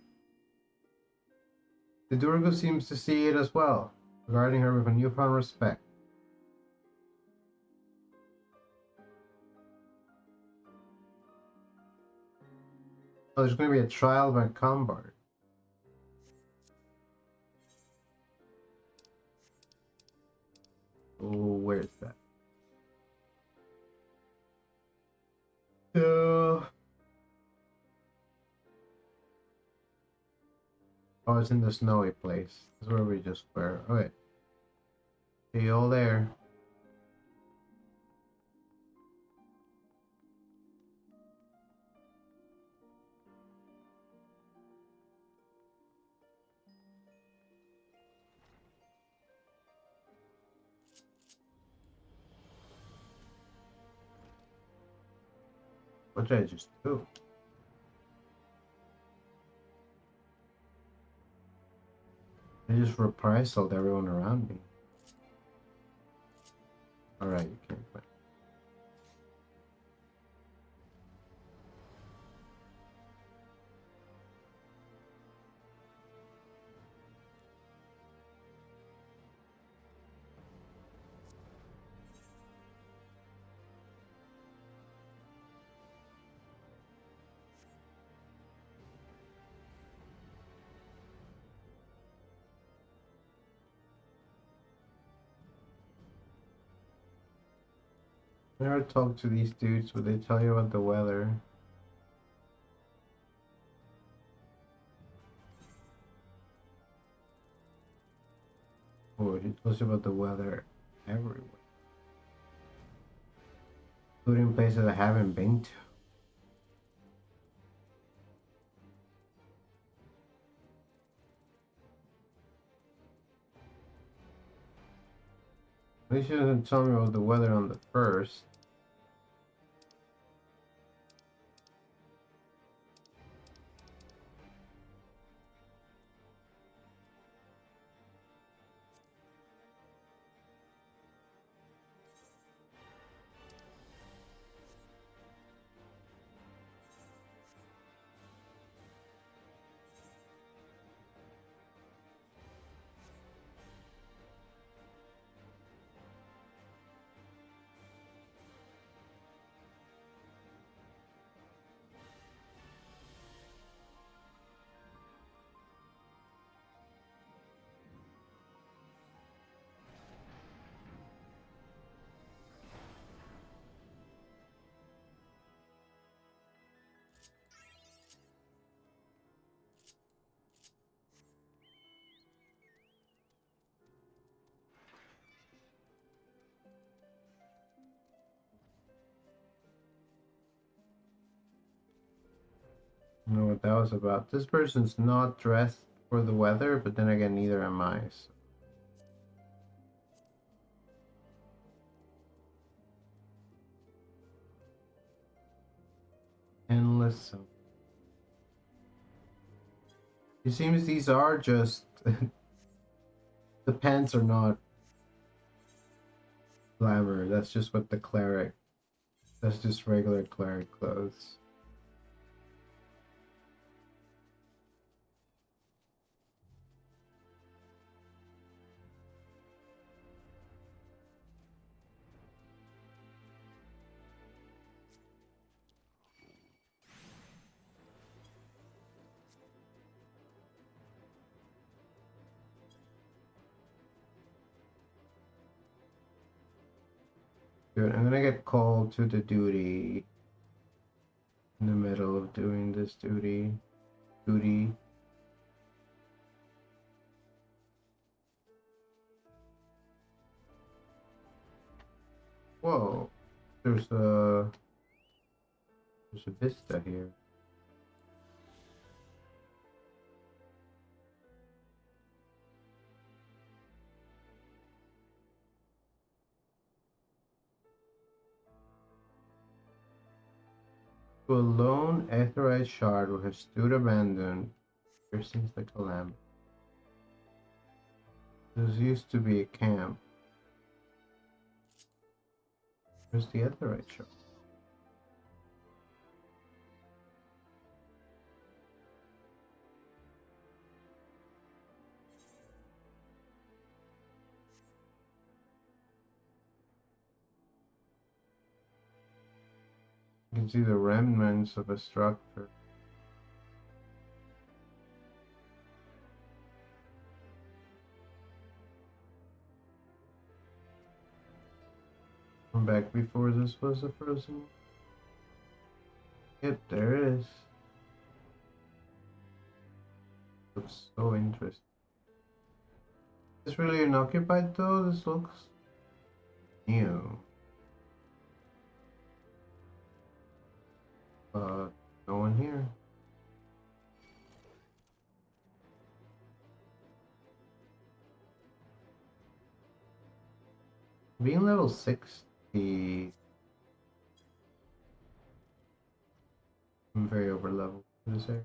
The Durgu seems to see it as well, regarding her with a newfound respect. Oh, there's going to be a trial by Combard. Oh, where's that? Oh, it's in the snowy place. That's where we just were. Okay. See you all there. What did I just do? I just reprisal everyone around me. Alright, you can't quit. I never talked to these dudes, but they tell you about the weather. Oh, he tells you about the weather everywhere. Including places I haven't been to. At least he doesn't tell me about the weather on the first. what that was about. This person's not dressed for the weather, but then again, neither am I. So. Endless. It seems these are just the pants are not glamour. That's just what the cleric. That's just regular cleric clothes. Good. I'm gonna get called to the duty in the middle of doing this duty. Whoa. There's a vista here. To a lone aetherized shard which has stood abandoned ever since the calamity. This used to be a camp. Where's the aetherized shard? You can see the remnants of a structure. From back before this was a frozen. Yep, there it is. Looks so interesting. Is this really unoccupied though? This looks new. No one here. Being level 60, I'm very over level for this area.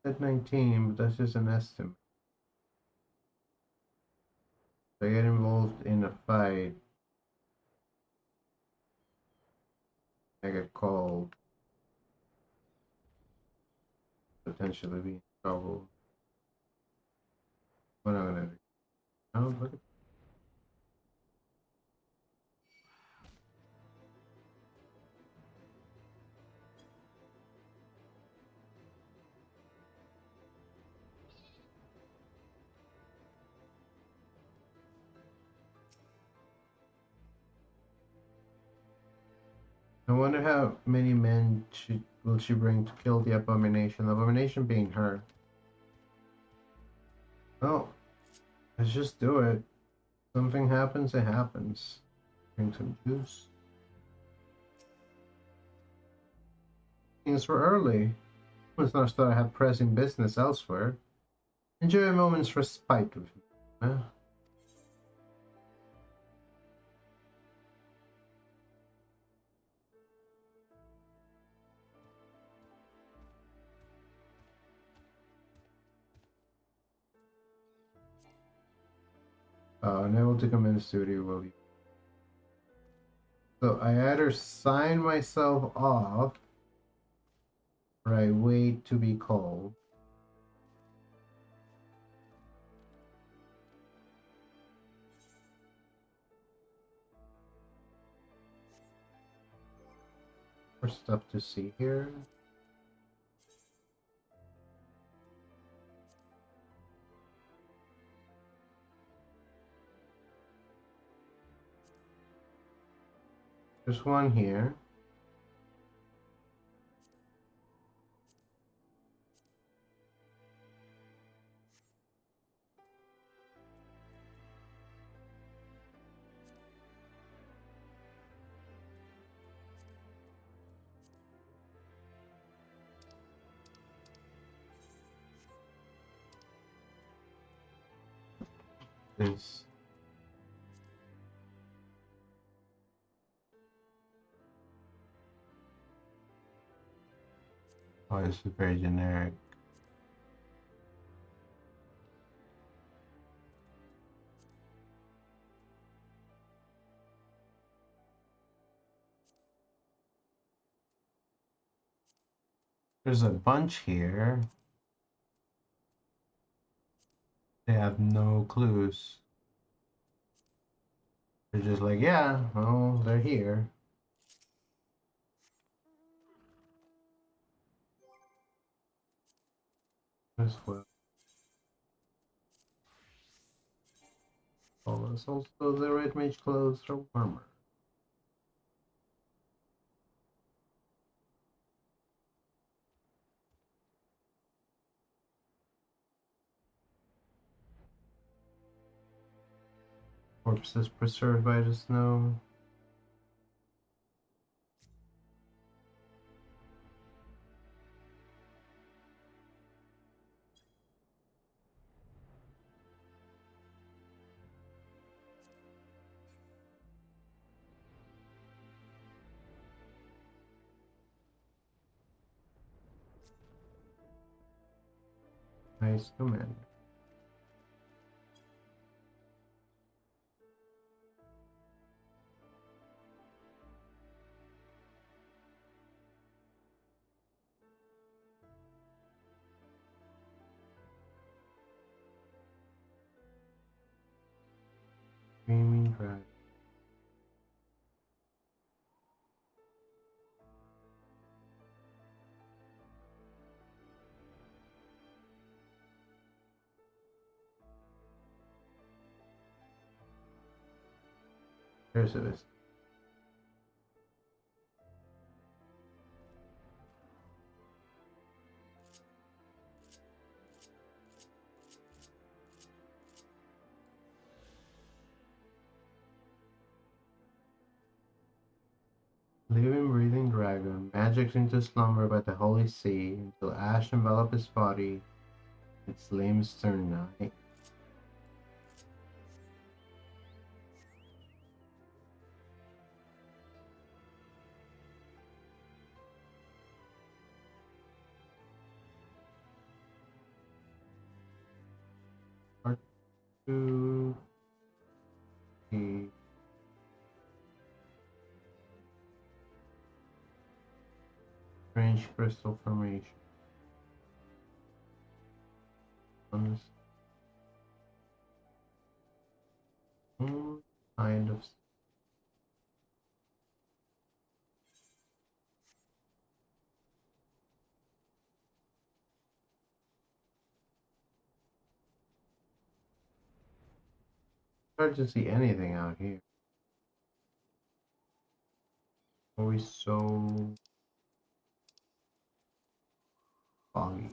At 19, but that's just an estimate. If I get involved in a fight, I get called, potentially be in trouble. What am I gonna do? Oh, look at. I wonder how many men will she bring to kill the abomination? The abomination being her. Oh, let's just do it. Something happens, it happens. Drink some juice. Things were early. It's not that I had pressing business elsewhere. Enjoy a moment's respite with me. Huh? Unable to commence duty will you? So I either sign myself off or I wait to be called. More stuff to see here. There's one here. this. Oh, this is very generic. There's a bunch here. They have no clues. They're just like, yeah, well, they're here. As well. Also, the red mage clothes are warmer. Corpses preserved by the snow. Nice command. Screaming dragon. There's it is. Living, breathing dragon, magic into slumber by the holy sea, until ash envelop his body, its limbs turn night. Part 2. The strange crystal formation. Kind of. Hard to see anything out here. Always so foggy.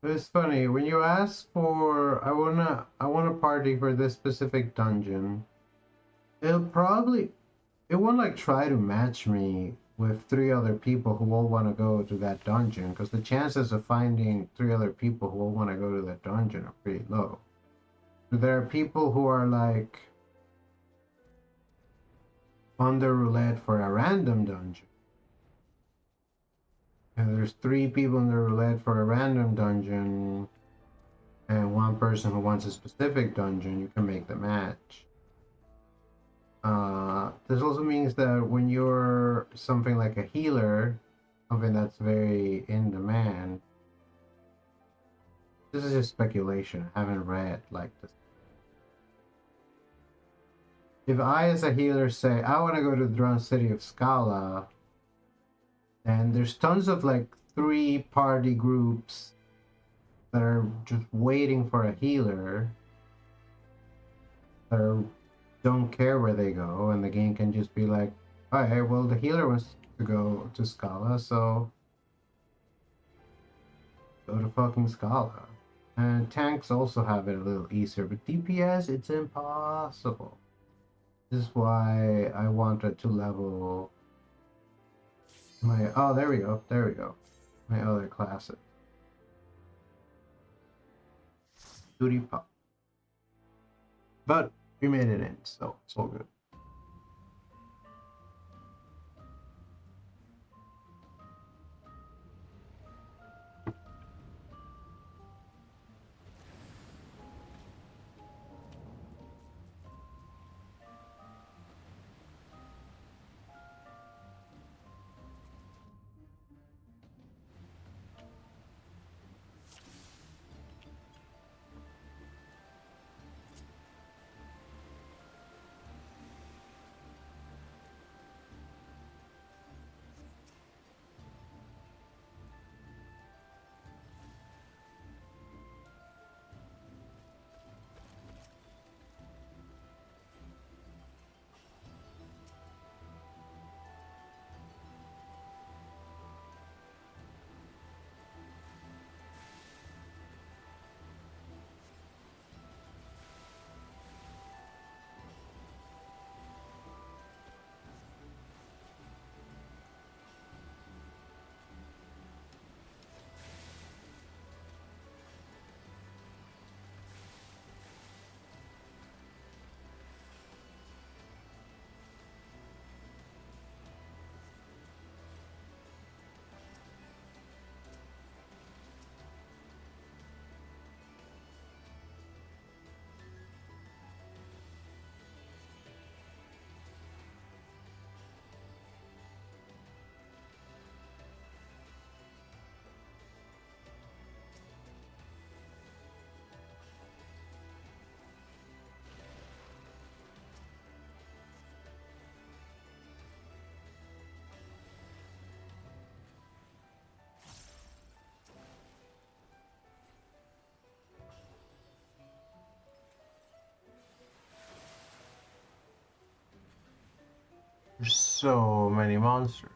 But it's funny when you ask for I wanna party for this specific dungeon. It won't like try to match me with 3 other people who all want to go to that dungeon because the chances of finding 3 other people who all want to go to that dungeon are pretty low. There are people who are like on the roulette for a random dungeon. And there's 3 people in the roulette for a random dungeon, and 1 person who wants a specific dungeon. You can make the match. This also means that when you're something like a healer, something that's very in demand, this is just speculation. I haven't read like this. If I, as a healer, say I want to go to the Drowned City of Scala, then there's tons of like 3 party groups that are just waiting for a healer that don't care where they go, and the game can just be like, alright, well, the healer wants to go to Scala, so go to fucking Scala. And tanks also have it a little easier, but DPS, it's impossible. This is why I wanted to level my... Oh, there we go, there we go. My other classes. Duty pop. But we made it in, so it's all good. There's so many monsters.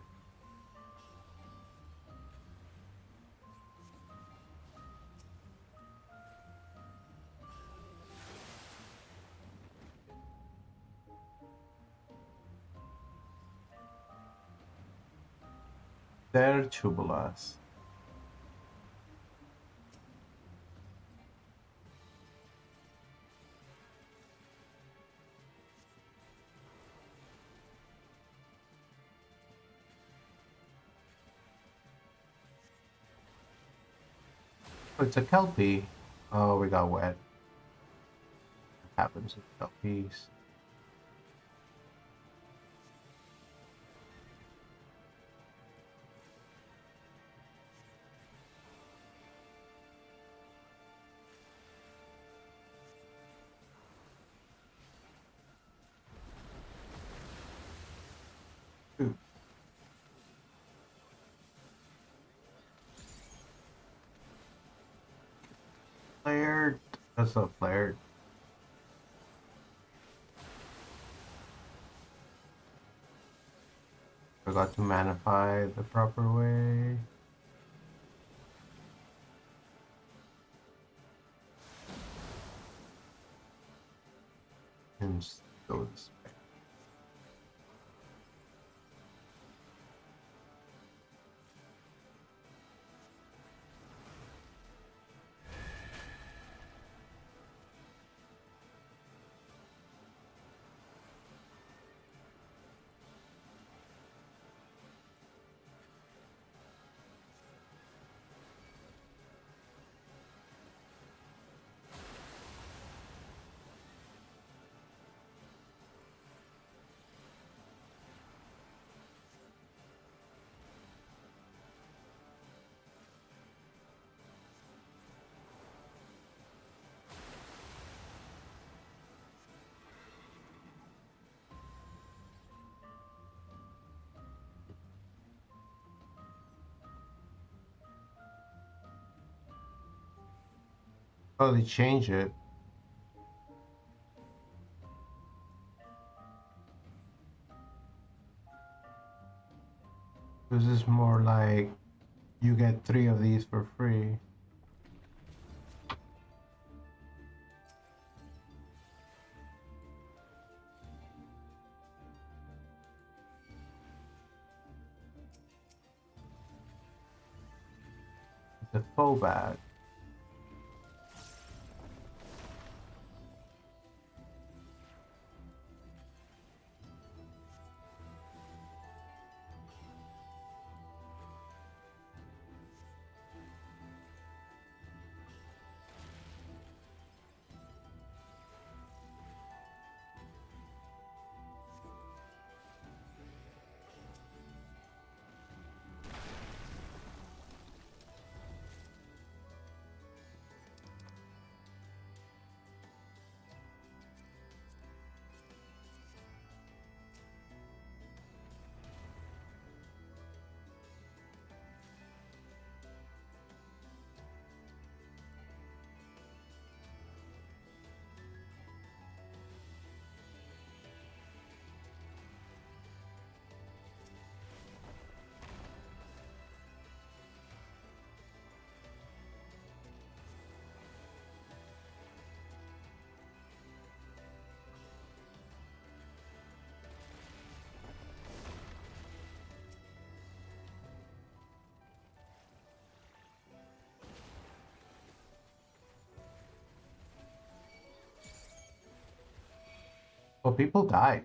They're tubulas. It's a kelpie. Oh, we got wet. What happens with kelpies? Ooh. Flared. That's so flared. Forgot to manify the proper way. And just go this way. Oh, they change it. This is more like you get 3 of these for free. It's a faux bag. Well, people die.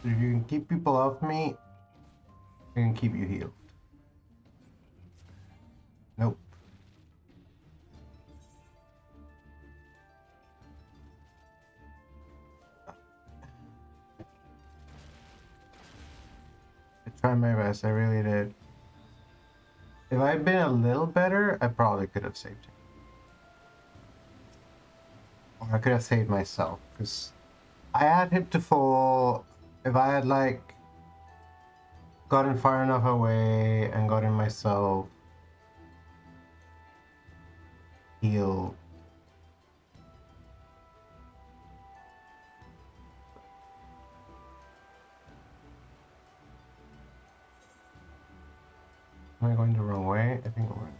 If you can keep people off me, I can keep you healed. Nope. I tried my best, I really did. If I had been a little better, I probably could have saved him. Or I could have saved myself, because I had him to fall. If I had, like, gotten far enough away and gotten myself healed. Am I going the wrong way? I think I'm right.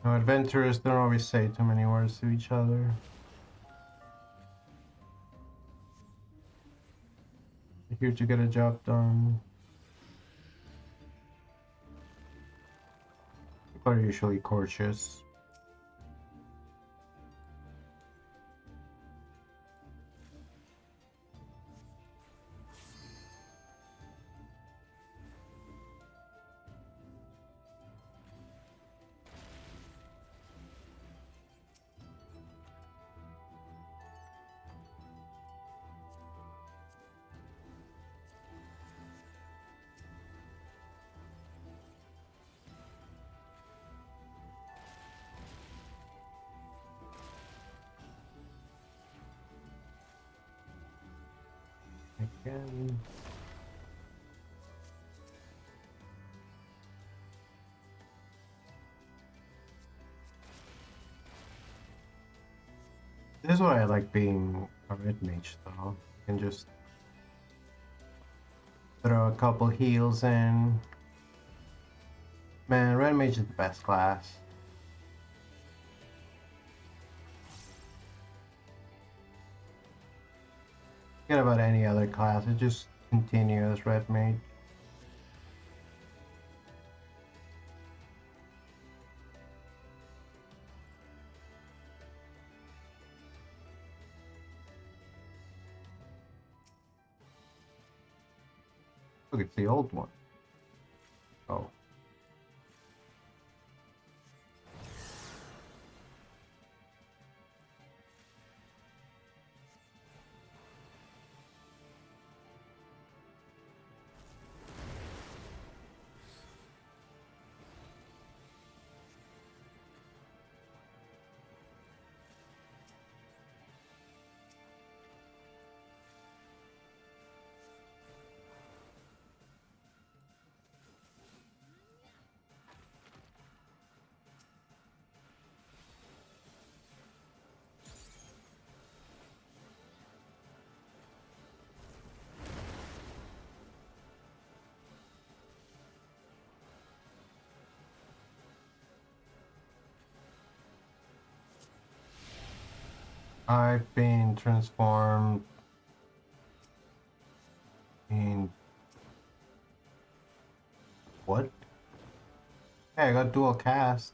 No, adventurers don't always say too many words to each other. They're here to get a job done. People are usually courteous. again. This is what I like being a red mage though. You can just throw a couple heals in. Man, red mage is the best class. Forget about any other class, it just continues red mage. Look, it's the old one. Oh. I've been transformed in what? Hey, I got dual cast.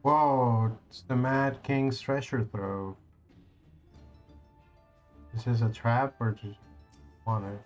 Whoa, it's the Mad King's treasure trove. This is a trap or just want it?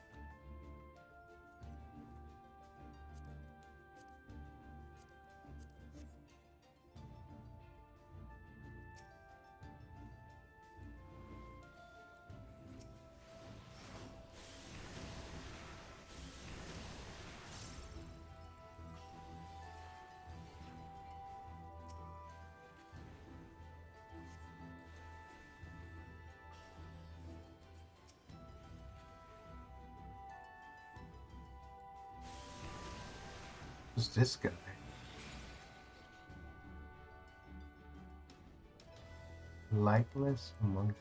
Who's this guy? Lightless monkey.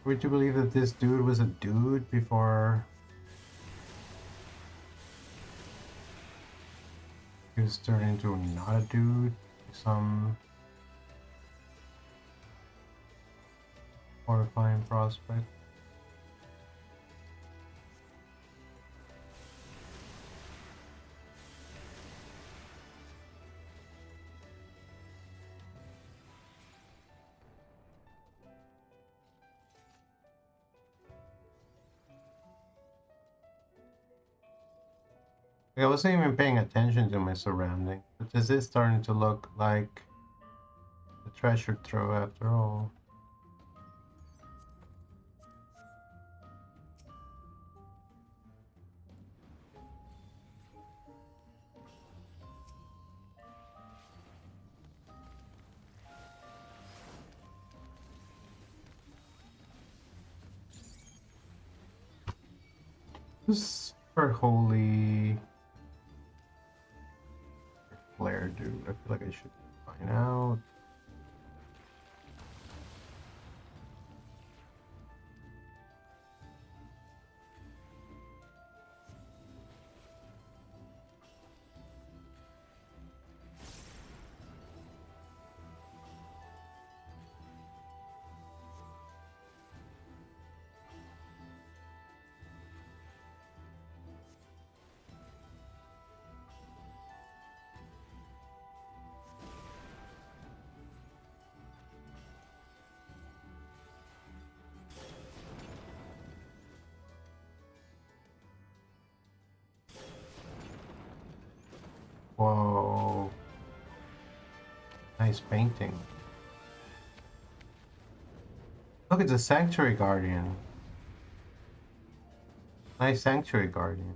Would you believe that this dude was a dude before he was turned into not a dude? Some horrifying prospect. I wasn't even paying attention to my surroundings, but this is starting to look like a treasure trove after all. This for holy flare, dude. I feel like I should find out. Whoa. Nice painting. Look, it's a sanctuary guardian. Nice sanctuary guardian.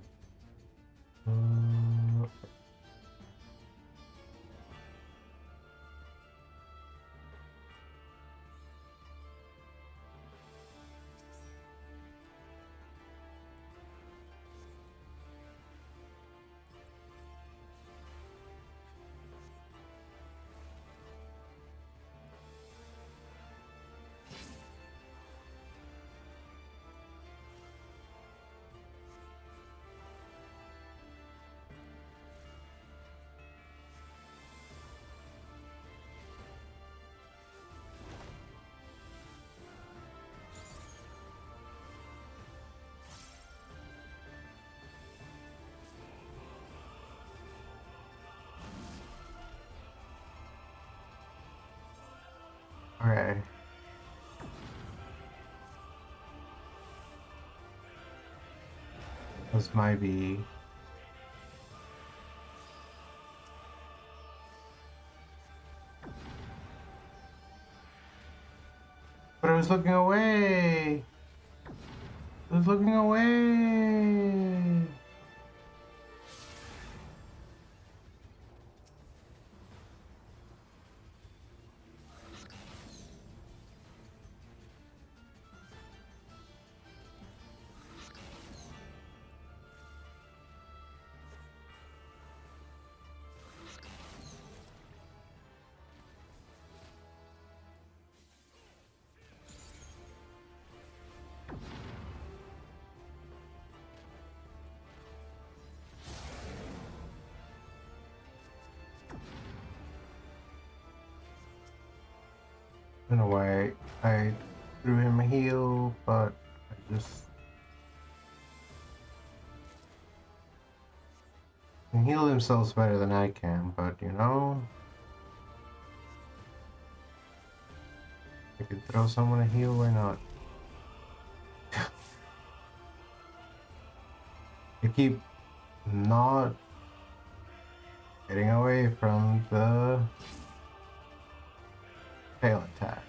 Okay. This might be. But I was looking away. I was looking away. I don't know why I threw him a heal, but I just can heal themselves better than I can, but you know, I could throw someone a heal, why not? I keep not getting away from the tail attack.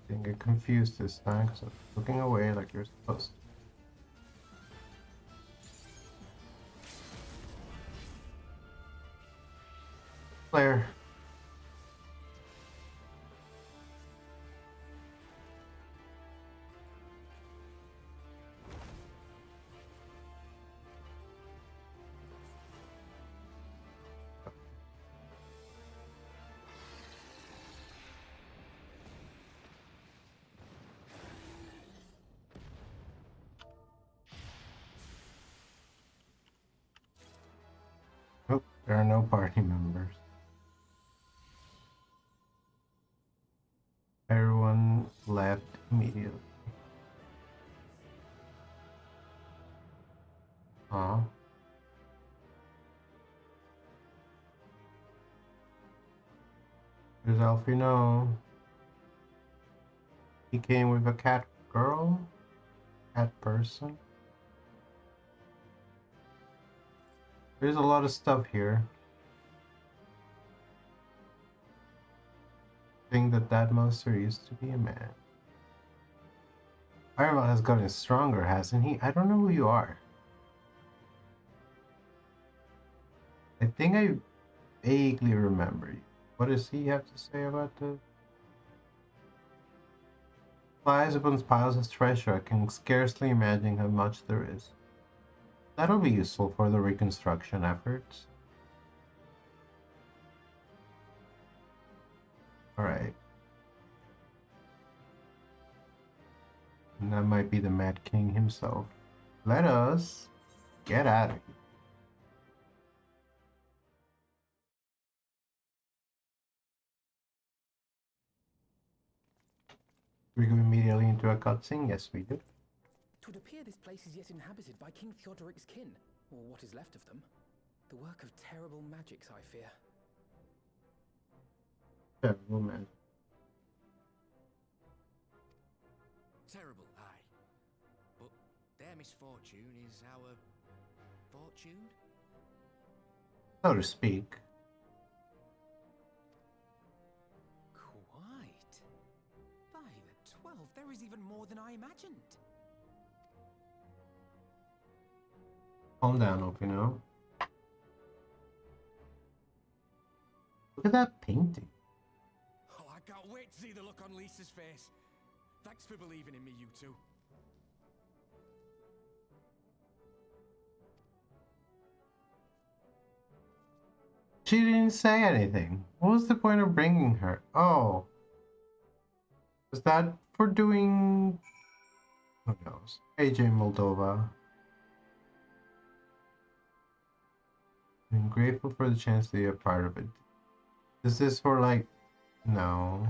Didn't get confused this time because I was looking away like you're supposed to. Flare. Oh, there are no party members. Everyone left immediately. Huh? Where's Alfino? He came with a cat girl? Cat person? There's a lot of stuff here. Think that that monster used to be a man. Ironval has gotten stronger, hasn't he? I don't know who you are. I think I vaguely remember you. What does he have to say about the piles upon piles of treasure? I can scarcely imagine how much there is. That'll be useful for the reconstruction efforts. Alright. And that might be the Mad King himself. Let us get out of here. We go immediately into a cutscene? Yes, we do. Twould appear this place is yet inhabited by King Theodoric's kin, or what is left of them. The work of terrible magics, I fear. Terrible man. Terrible, aye. But their misfortune is our fortune? So to speak. Quite. By the 12, there is even more than I imagined. Calm down, Opino. Look at that painting. Oh, I can't wait to see the look on Lisa's face. Thanks for believing in me, you two. She didn't say anything. What was the point of bringing her? Oh. Was that for doing... Who knows? AJ Moldova. I'm grateful for the chance to be a part of it. Is this for like... No.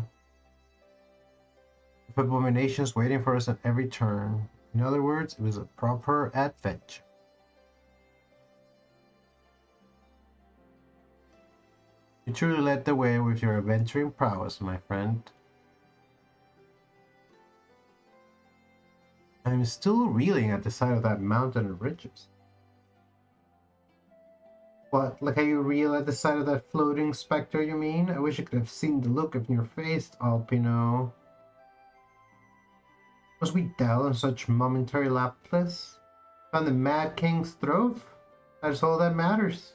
If abominations waiting for us at every turn. In other words, it was a proper adventure. You truly led the way with your adventuring prowess, my friend. I'm still reeling at the sight of that mountain of riches. What, like how you reel at the sight of that floating specter, you mean? I wish I could have seen the look of your face, Alpino. Must we dwell on such momentary lapses? Found the Mad King's trove? That's all that matters.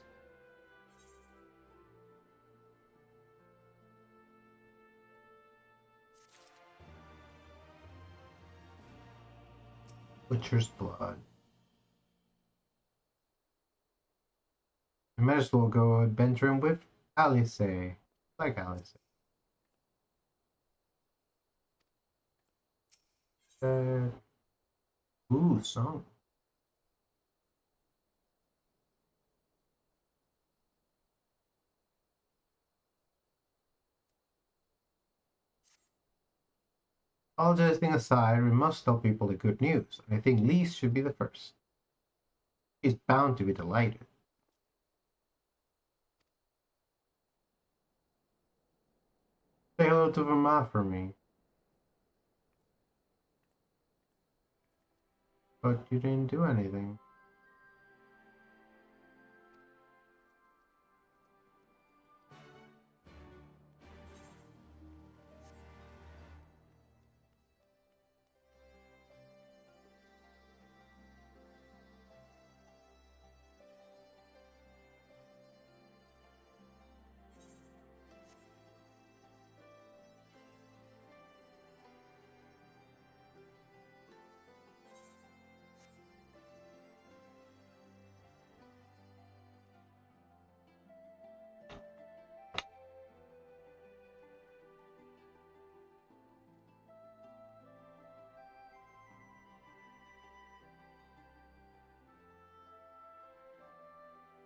Butcher's blood. I might as well go adventuring with Alice. Like Alice. Ooh, song. All jesting aside, we must tell people the good news. I think Lise should be the first. She's bound to be delighted. Say hello to Verma for me. But you didn't do anything.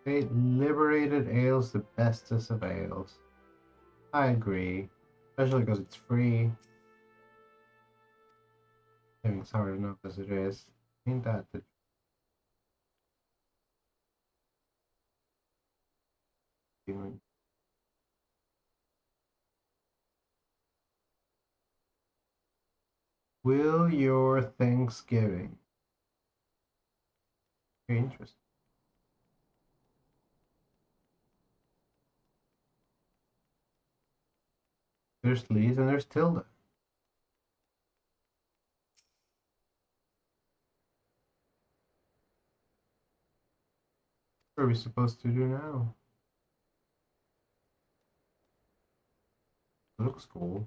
It liberated ales the bestest of ales. I agree. Especially because it's free. I mean, it's hard enough as it is. Ain't that the feeling? Will your Thanksgiving? Very interesting. There's Lise and there's Tilda. What are we supposed to do now? It looks cool.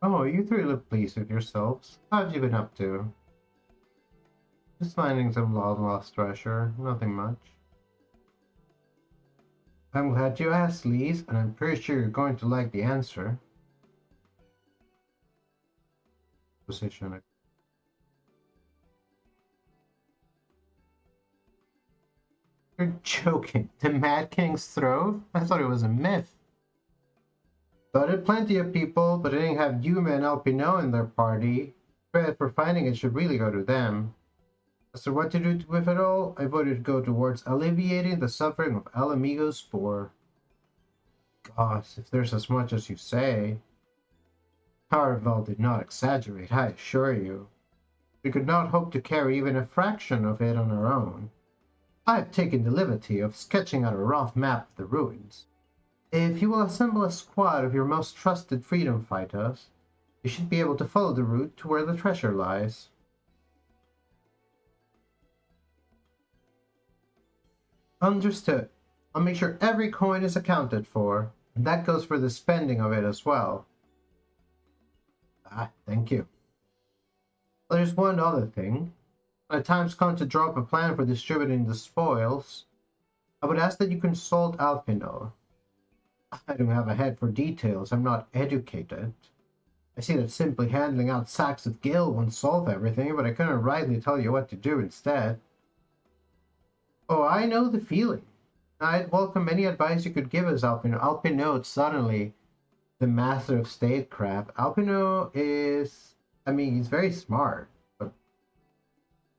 Oh, you three look pleased with yourselves. How have you been up to? Just finding some lost treasure. Nothing much. I'm glad you asked, Lise, and I'm pretty sure you're going to like the answer. Position. You're joking. The Mad King's Throne? I thought it was a myth. Dotted plenty of people, but they didn't have Yuma and Alpino in their party. Credit for finding it should really go to them. As to what to do with it all, I voted to go towards alleviating the suffering of Alamigo's Spore. Gosh, if there's as much as you say. Caravel did not exaggerate, I assure you. We could not hope to carry even a fraction of it on our own. I have taken the liberty of sketching out a rough map of the ruins. If you will assemble a squad of your most trusted freedom fighters, you should be able to follow the route to where the treasure lies. Understood. I'll make sure every coin is accounted for, and that goes for the spending of it as well. Ah, thank you. There's one other thing. When the time's come to draw up a plan for distributing the spoils, I would ask that you consult Alpino. I don't have a head for details, I'm not educated. I see that simply handing out sacks of gil won't solve everything, but I couldn't rightly tell you what to do instead. Oh, I know the feeling. I'd welcome any advice you could give us, Alpino. Alpino is suddenly the master of statecraft. Alpino is, I mean, he's very smart, but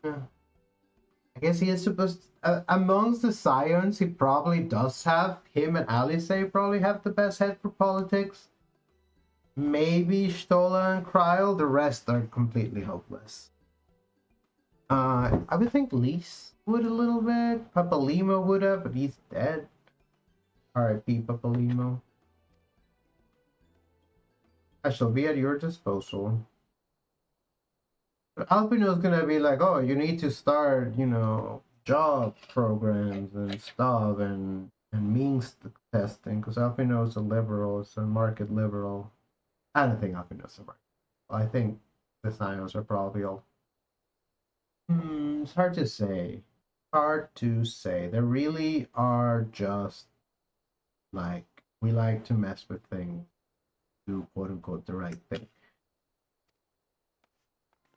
I guess he is supposed to, amongst the scions, he probably does have, him and Alice probably have the best head for politics. Maybe Stola and Kryl, the rest are completely hopeless. I would think Lise would a little bit. Papalimo would have, but he's dead. R.I.P. Papalimo. I shall be at your disposal. But Alpino's gonna be like, oh, you need to start, job programs and stuff and means testing, because Alpino's a liberal, it's a market liberal. I don't think Alpino's a market. I think the Scios are probably all. It's hard to say. Hard to say. They really are just like, we like to mess with things, do quote unquote the right thing.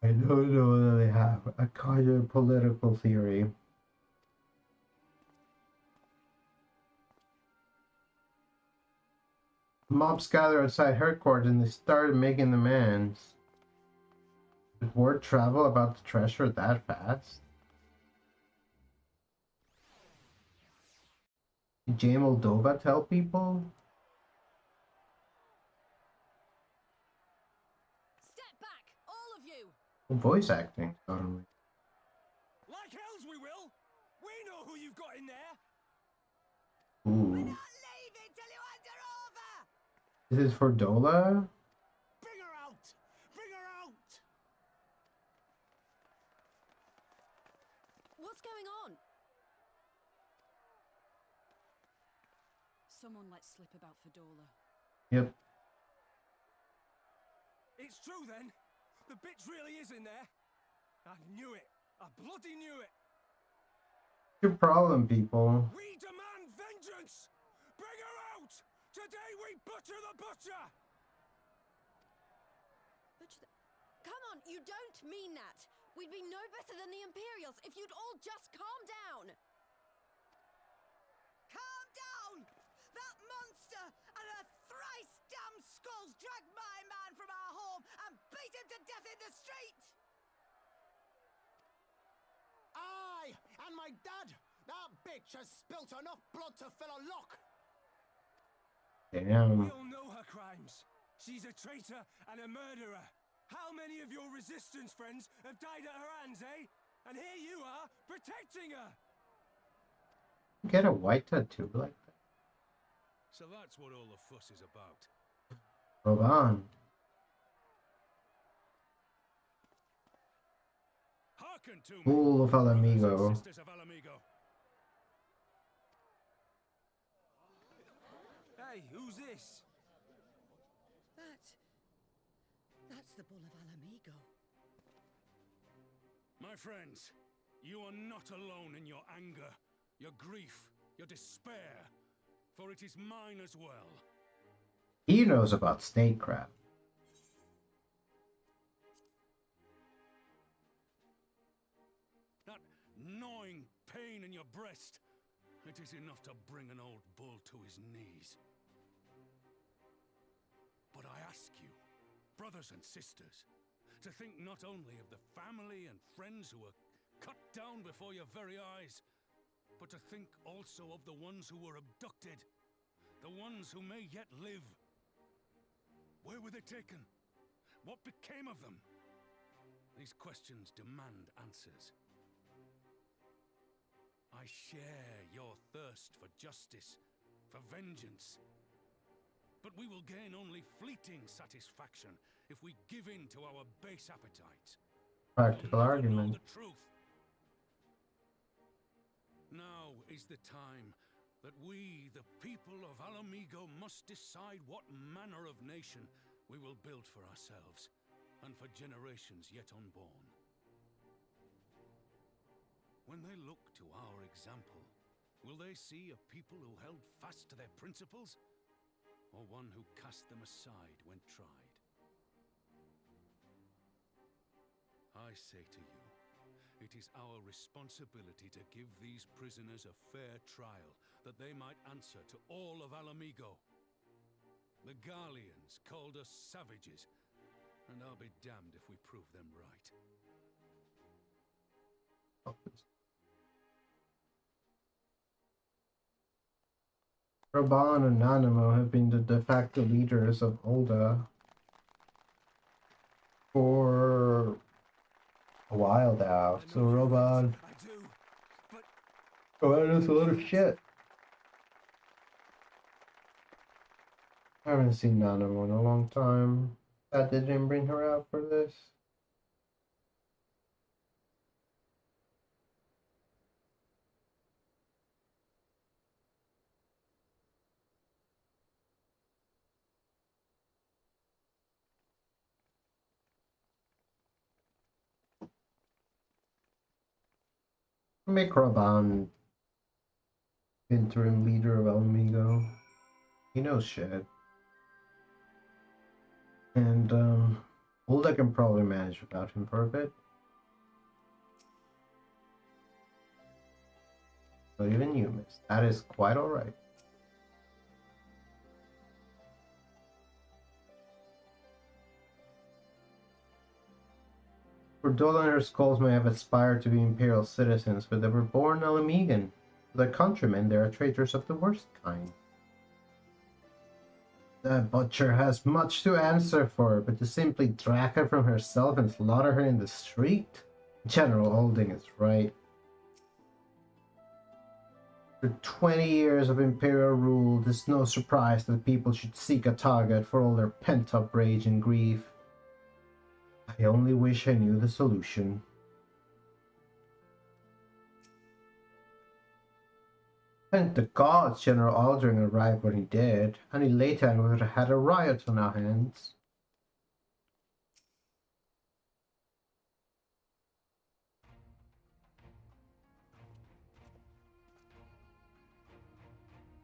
I don't know whether they have a kind of political theory. Mobs gathered outside headquarters and they started making demands. Did word travel about the treasure that fast? Did Jay Moldova tell people? Step back, all of you! Voice acting, suddenly. Like hells we will! We know who you've got in there! Ooh. We're not leaving till you hand her over! This is for Dola? Bring her out! Bring her out! What's going on? Someone let slip about Fedola. Yep. It's true then! The bitch really is in there! I knew it! I bloody knew it! Your problem, people. We demand vengeance! Bring her out! Today we butcher the butcher! Come on, you don't mean that! We'd be no better than the Imperials if you'd all just calm down! Calm down! That monster and her thrice damned skulls dragged my man from our home and beat him to death in the street! Aye, and my dad! That bitch has spilt enough blood to fill a lock! We Damn. all know her crimes. She's a traitor and a murderer. How many of your resistance friends have died at her hands, eh? And here you are, protecting her! Get a white tattoo like that. So that's what all the fuss is about. Hold on. Hearken to me, Fool of brothers and Alamigo. sisters of Alamigo. Hey, who's this? That's the Bull of Alamigo. My friends, you are not alone in your anger, your grief, your despair, for it is mine as well. He knows about statecraft. That gnawing pain in your breast, it is enough to bring an old bull to his knees. But I ask you, brothers and sisters, to think not only of the family and friends who were cut down before your very eyes, but to think also of the ones who were abducted, the ones who may yet live. Where were they taken? What became of them? These questions demand answers. I share your thirst for justice, for vengeance. But we will gain only fleeting satisfaction if we give in to our base appetites. Practical We'll never argument. know the truth. Now is the time that we, the people of Alamigo, must decide what manner of nation we will build for ourselves and for generations yet unborn. When they look to our example, will they see a people who held fast to their principles, or one who cast them aside when tried? I say to you, it is our responsibility to give these prisoners a fair trial, that they might answer to all of Alamigo. The Garleans called us savages, and I'll be damned if we prove them right. Roban and Nanamo have been the de facto leaders of Ulda for a while now. I So know you're right, Roban, I do, but knows a lot of shit. I haven't seen Nanamo in a long time. That didn't bring her out for this. Make Roban interim leader of Alamigo. He knows shit. And Ulda can probably manage without him for a bit. But even you miss. That is quite alright. Cordola and her skulls may have aspired to be imperial citizens, but they were born Alamigan. To their countrymen, they are traitors of the worst kind. The butcher has much to answer for, but to simply drag her from herself and slaughter her in the street? General Holding is right. After 20 years of imperial rule, it is no surprise that people should seek a target for all their pent-up rage and grief. I only wish I knew the solution. Thank the gods General Aldring arrived when he did. Any later and we would have had a riot on our hands.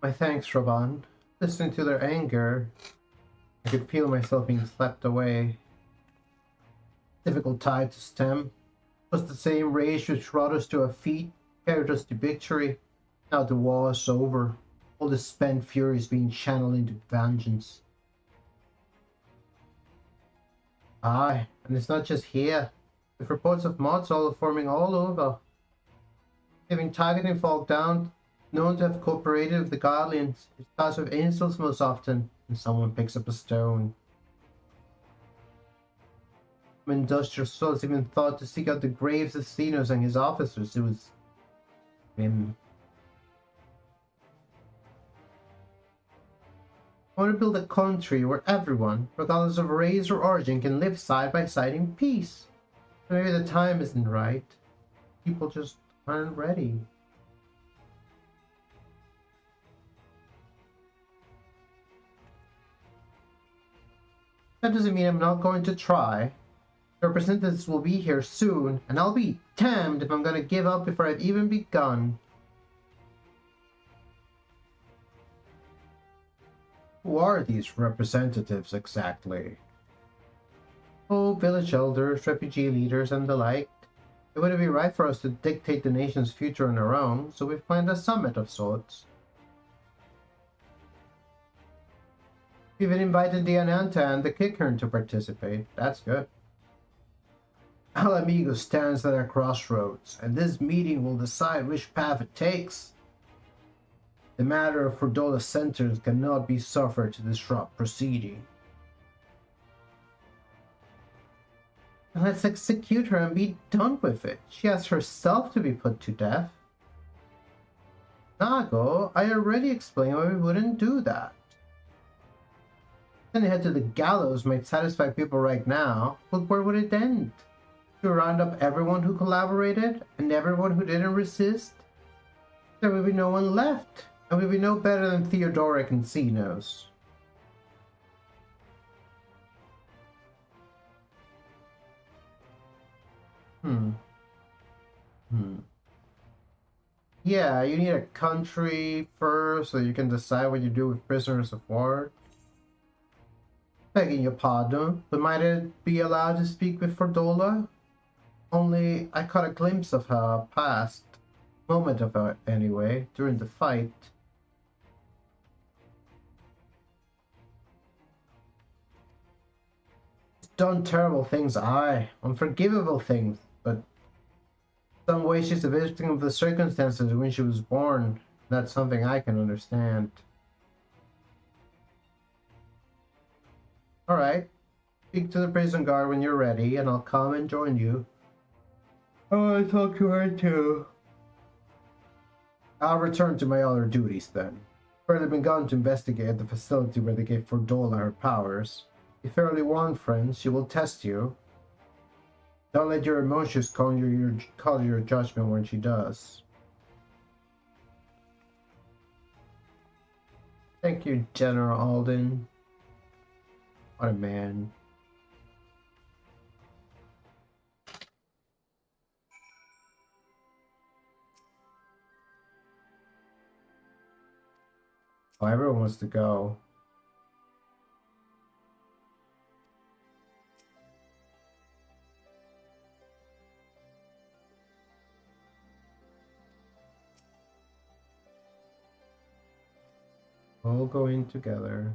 My thanks, Ravan. Listening to their anger, I could feel myself being swept away. Difficult tide to stem. It was the same rage which brought us to our feet, carried us to victory. Now the war is over. All the spent fury is being channeled into vengeance. Aye, and it's not just here. With reports of mods all forming all over. Having targeting fall down known to have cooperated with the Guardians. It starts with insults most often, and someone picks up a stone. When industrial souls even thought to seek out the graves of Xenos and his officers, it was him. I want to build a country where everyone, regardless of race or origin, can live side by side in peace. But maybe the time isn't right. People just aren't ready. That doesn't mean I'm not going to try. The representatives will be here soon, and I'll be damned if I'm going to give up before I've even begun. Who are these representatives exactly? Oh, village elders, refugee leaders, and the like. It wouldn't be right for us to dictate the nation's future on our own, so we've planned a summit of sorts. We've even invited the Ananta and the Kickern to participate. That's good. Alamigo stands at a crossroads, and this meeting will decide which path it takes. The matter of Fordola's centers cannot be suffered to disrupt proceeding. Let's execute her and be done with it. She asked herself to be put to death. Nago, I already explained why we wouldn't do that. Sending her to the gallows might satisfy people right now, but where would it end? To round up everyone who collaborated and everyone who didn't resist? There would be no one left, and we'd be no better than Theodoric and Xenos. Yeah, you need a country first so you can decide what you do with prisoners of war. Begging your pardon, but might I be allowed to speak with Fordola? Only I caught a glimpse of her past. Moment of her, anyway, during the fight. She's done terrible things, aye, unforgivable things, but in some way she's a victim of the circumstances when she was born. That's something I can understand. Alright, speak to the prison guard when you're ready, and I'll come and join you. I want to talk to her too. I'll return to my other duties then. Further begun to investigate the facility where they gave Fordola her powers. Be fairly warned, friends, she will test you. Don't let your emotions color your judgment when she does. Thank you, General Alden. What a man. Oh, everyone wants to go. All going together.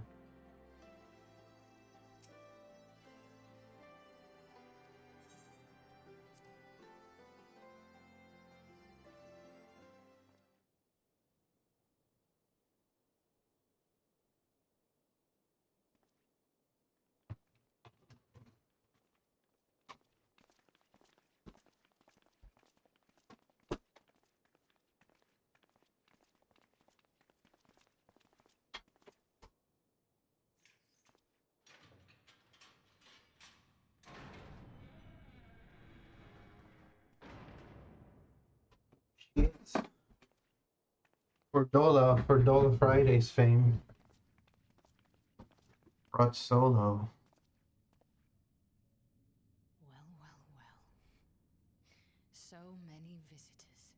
Yes. For Dola Fridays fame. Brought solo. Well, well, well. So many visitors.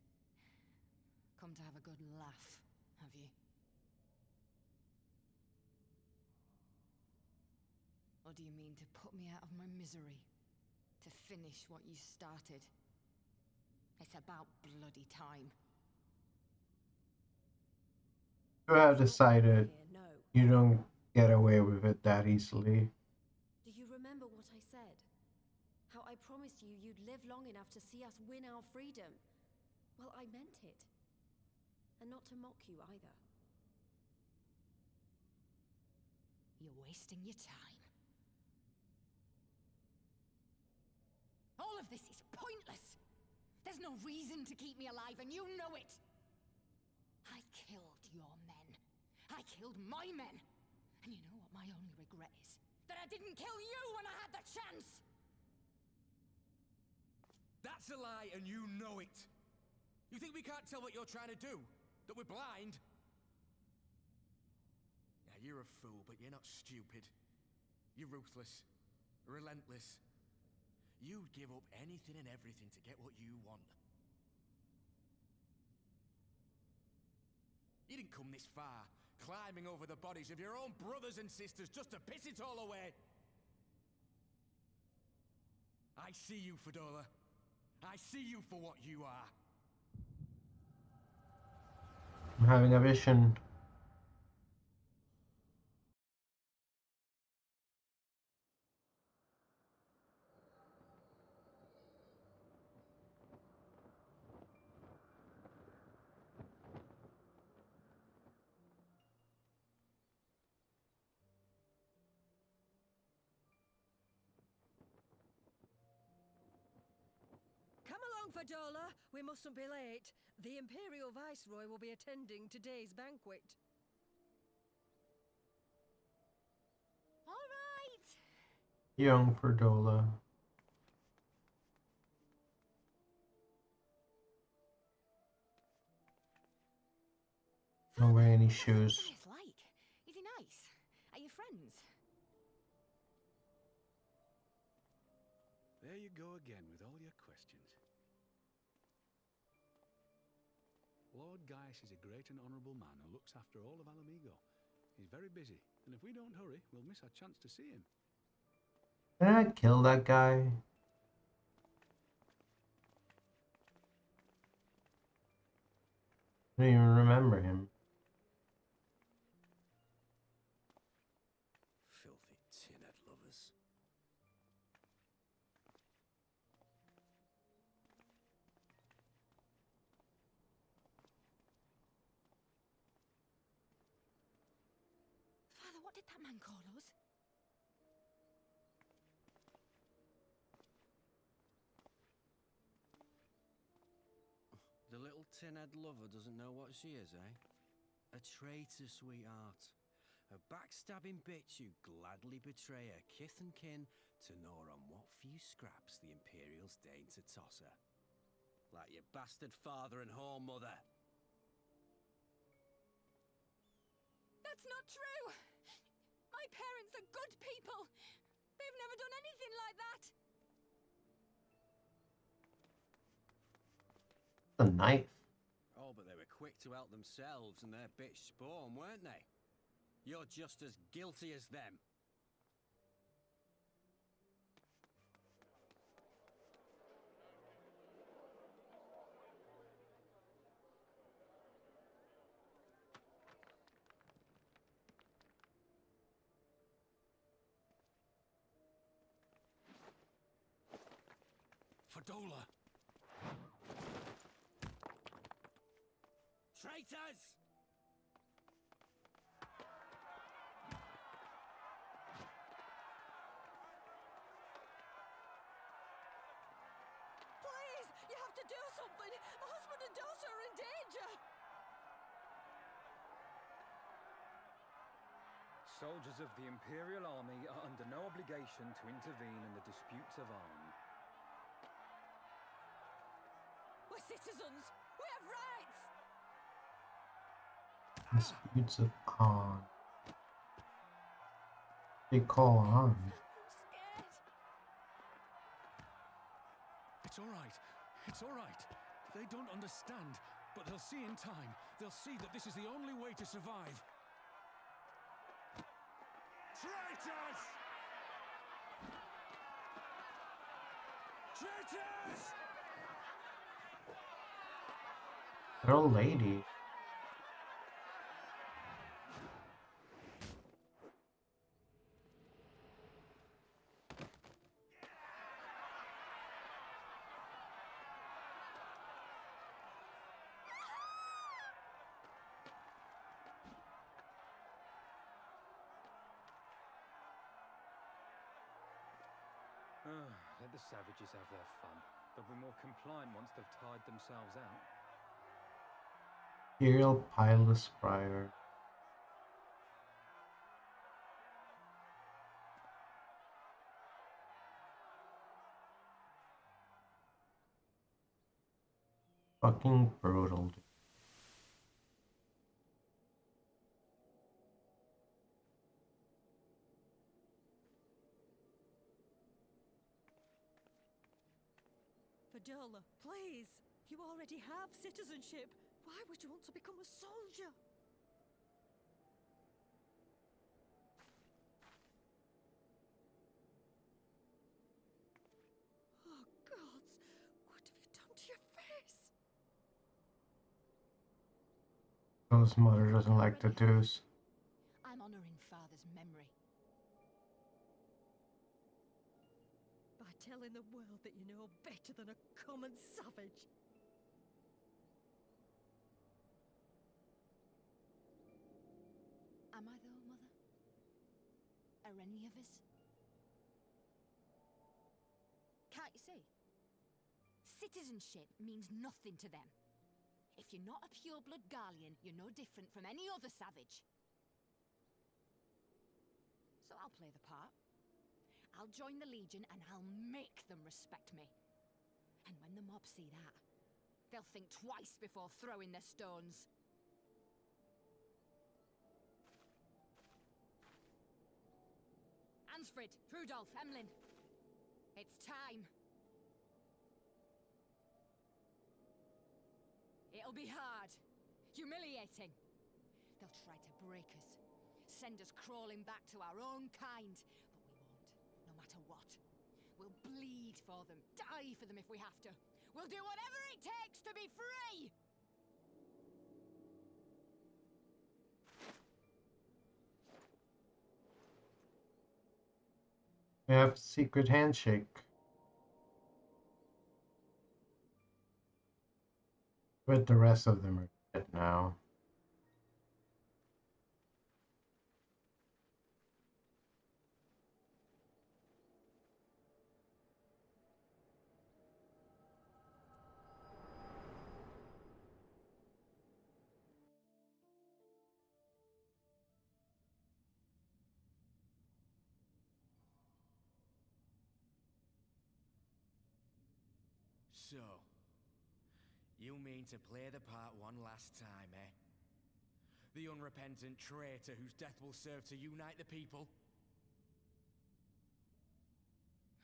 Come to have a good laugh, have you? Or do you mean to put me out of my misery? To finish what you started? It's about bloody time. You have decided Here, no. you don't get away with it that easily. Do you remember what I said? How I promised you you'd live long enough to see us win our freedom? Well, I meant it. And not to mock you either. You're wasting your time. All of this is pointless. There's no reason to keep me alive, and you know it. I killed your men. I killed my men. And you know what my only regret is? That I didn't kill you when I had the chance! That's a lie, and you know it. You think we can't tell what you're trying to do? That we're blind? Yeah, you're a fool, but you're not stupid. You're ruthless. Relentless. You'd give up anything and everything to get what you want. You didn't come this far, climbing over the bodies of your own brothers and sisters just to piss it all away. I see you, Fadola. I see you for what you are. I'm having a vision. Come along, Fadola. We mustn't be late. The Imperial Viceroy will be attending today's banquet. All right. Young Perdola. Don't wear any shoes. What's Matthias like? Is he nice? Are you friends? There you go again with all your questions. Lord Gaius is a great and honourable man who looks after all of Alamigo. He's very busy, and if we don't hurry, we'll miss our chance to see him. Did I kill that guy? I don't even remember him. Filthy tin-head lovers. Father, what did that man call us? The little tin-head lover doesn't know what she is, eh? A traitor, sweetheart. A backstabbing bitch who'd gladly betray her kith and kin to gnaw on what few scraps the Imperials deign to toss her. Like your bastard father and whore mother. That's not true! My parents are good people! They've never done anything like that! A knife. Oh, but they were quick to help themselves and their bitch spawn, weren't they? You're just as guilty as them. Fadola! Traitors! Please, you have to do something. My husband and daughter are in danger. Soldiers of the Imperial Army are under no obligation to intervene in the disputes of arms. We're citizens. We have rights. Disputes of on. They call on. I'm scared. It's all right. It's all right. They don't understand, but they'll see in time. They'll see that this is the only way to survive. Traitors! Traitors! That old lady. Let the savages have their fun. They'll be more compliant once they've tired themselves out. Imperial Pilus Prior. Fucking brutal. Fadola, please! You already have citizenship. Why would you want to become a soldier? Oh, gods! What have you done to your face? Those mother doesn't like tattoos. I'm honoring Father's memory. By telling the world that you know better than a common savage. Am I though, Mother? Are any of us? Can't you see? Citizenship means nothing to them. If you're not a pure-blood Garlean, you're no different from any other savage. So I'll play the part. I'll join the Legion and I'll make them respect me. And when the mob see that, they'll think twice before throwing their stones. Ansfrid, Rudolph, Emlyn. It's time. It'll be hard. Humiliating. They'll try to break us. Send us crawling back to our own kind. But we won't, no matter what. We'll bleed for them, die for them if we have to. We'll do whatever it takes to be free! We have secret handshake. But the rest of them are dead now. So, you mean to play the part one last time, eh? The unrepentant traitor whose death will serve to unite the people?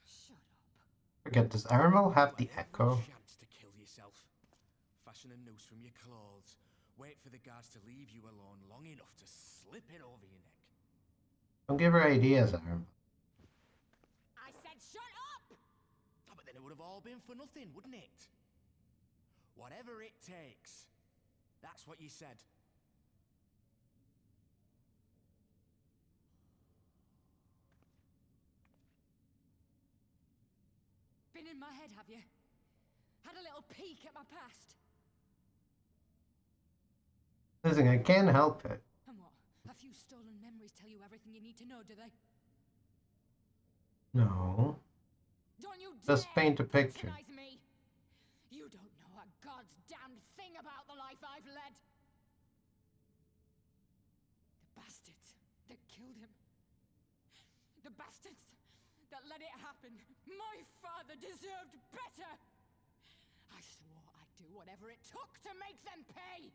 Shut up. Forget this. Iron will have You the had echo. every chance to kill yourself. Fashion a noose from your clothes. Wait for the guards to leave you alone long enough to slip it over your neck. Don't give her ideas, Iron. I said shut up! Oh, but then it would have all been for nothing, wouldn't it? Whatever it takes. That's what you said. Been in my head, have you? Had a little peek at my past? Listen, I can't help it. And what? A few stolen memories tell you everything you need to know, do they? No. Don't you Just dare paint a picture. patronize me! You don't know a god's damned thing about the life I've led! The bastards that killed him. The bastards that let it happen. My father deserved better! I swore I'd do whatever it took to make them pay!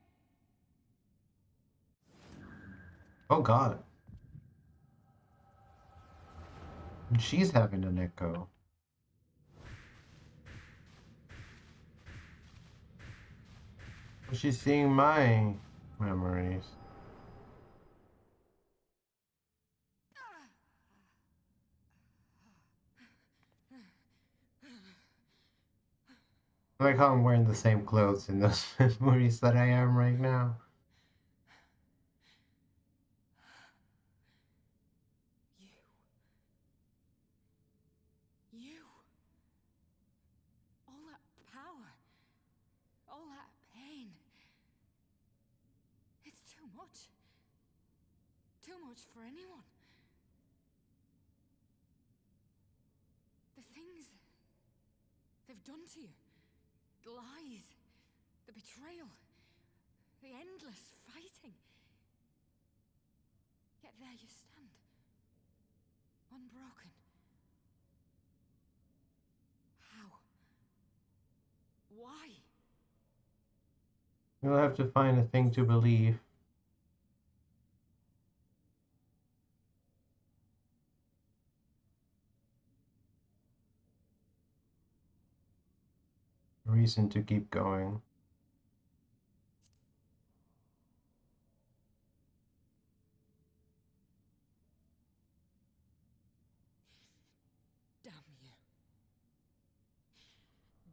Oh god. She's having an echo. She's seeing my memories. I like how I'm wearing the same clothes in those memories that I am right now. You. All that power. All that pain. It's too much. Too much for anyone. The thing done to you. The lies, the betrayal, the endless fighting. Yet there you stand, unbroken. How? Why? You'll have to find a thing to believe. A reason to keep going. Damn you.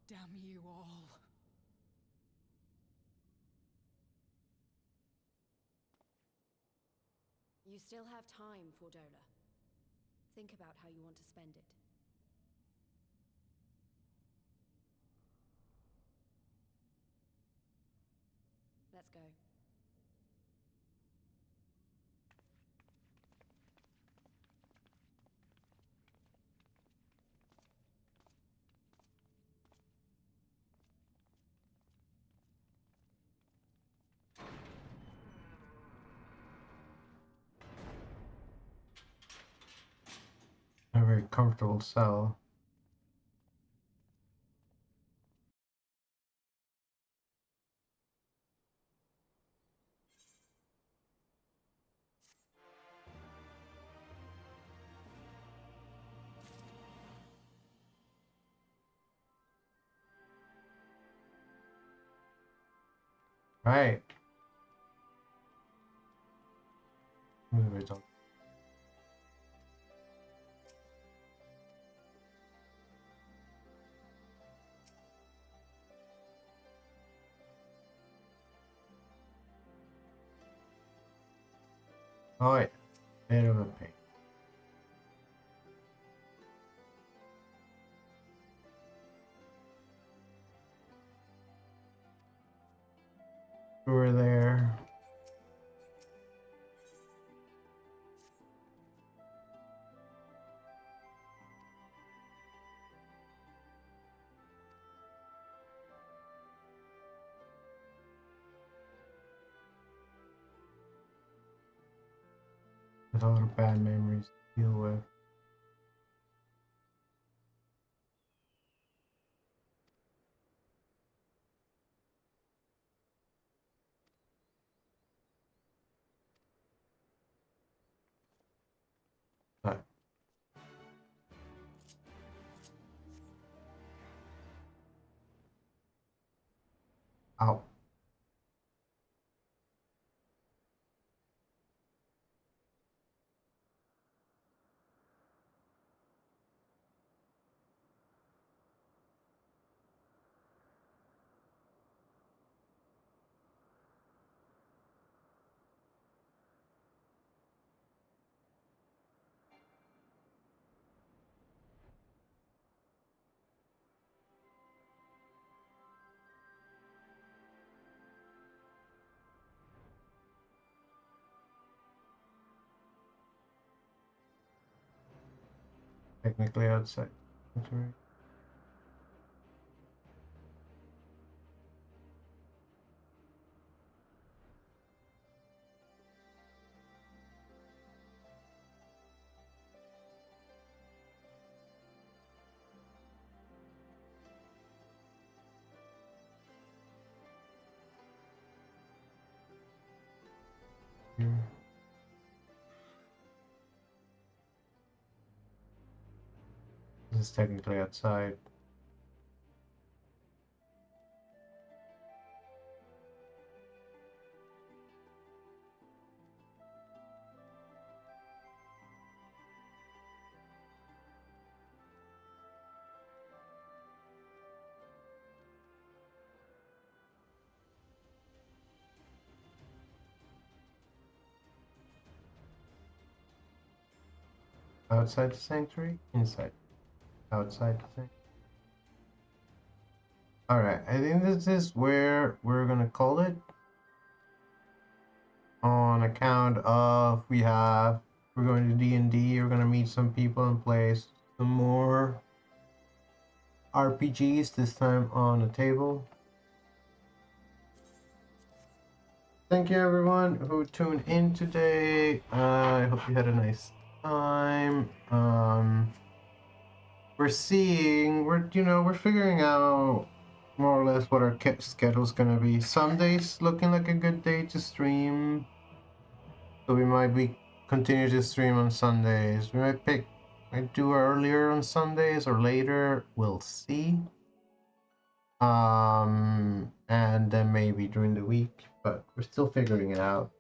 Damn you all. You still have time, Fordola. Think about how you want to spend it. Let's go. A very comfortable cell. Right. Moving on. Oh yeah, bit of a pain. Over there. With a lot of bad memories to deal with. But ow. Technically outside. That's right. Here. This is technically outside. Outside the sanctuary? Inside. Outside the sanctuary. Alright, I think this is where we're gonna call it. On account of we're going to D&D, we're gonna meet some people and play some more RPGs, this time on a table. Thank you everyone who tuned in today. I hope you had a nice time. We're figuring out more or less what our schedule's gonna be. Sunday's looking like a good day to stream, so we might continue to stream on Sundays. We might do earlier on Sundays or later. We'll see. And then maybe during the week, but we're still figuring it out.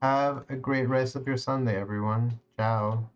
Have a great rest of your Sunday, everyone. Ciao.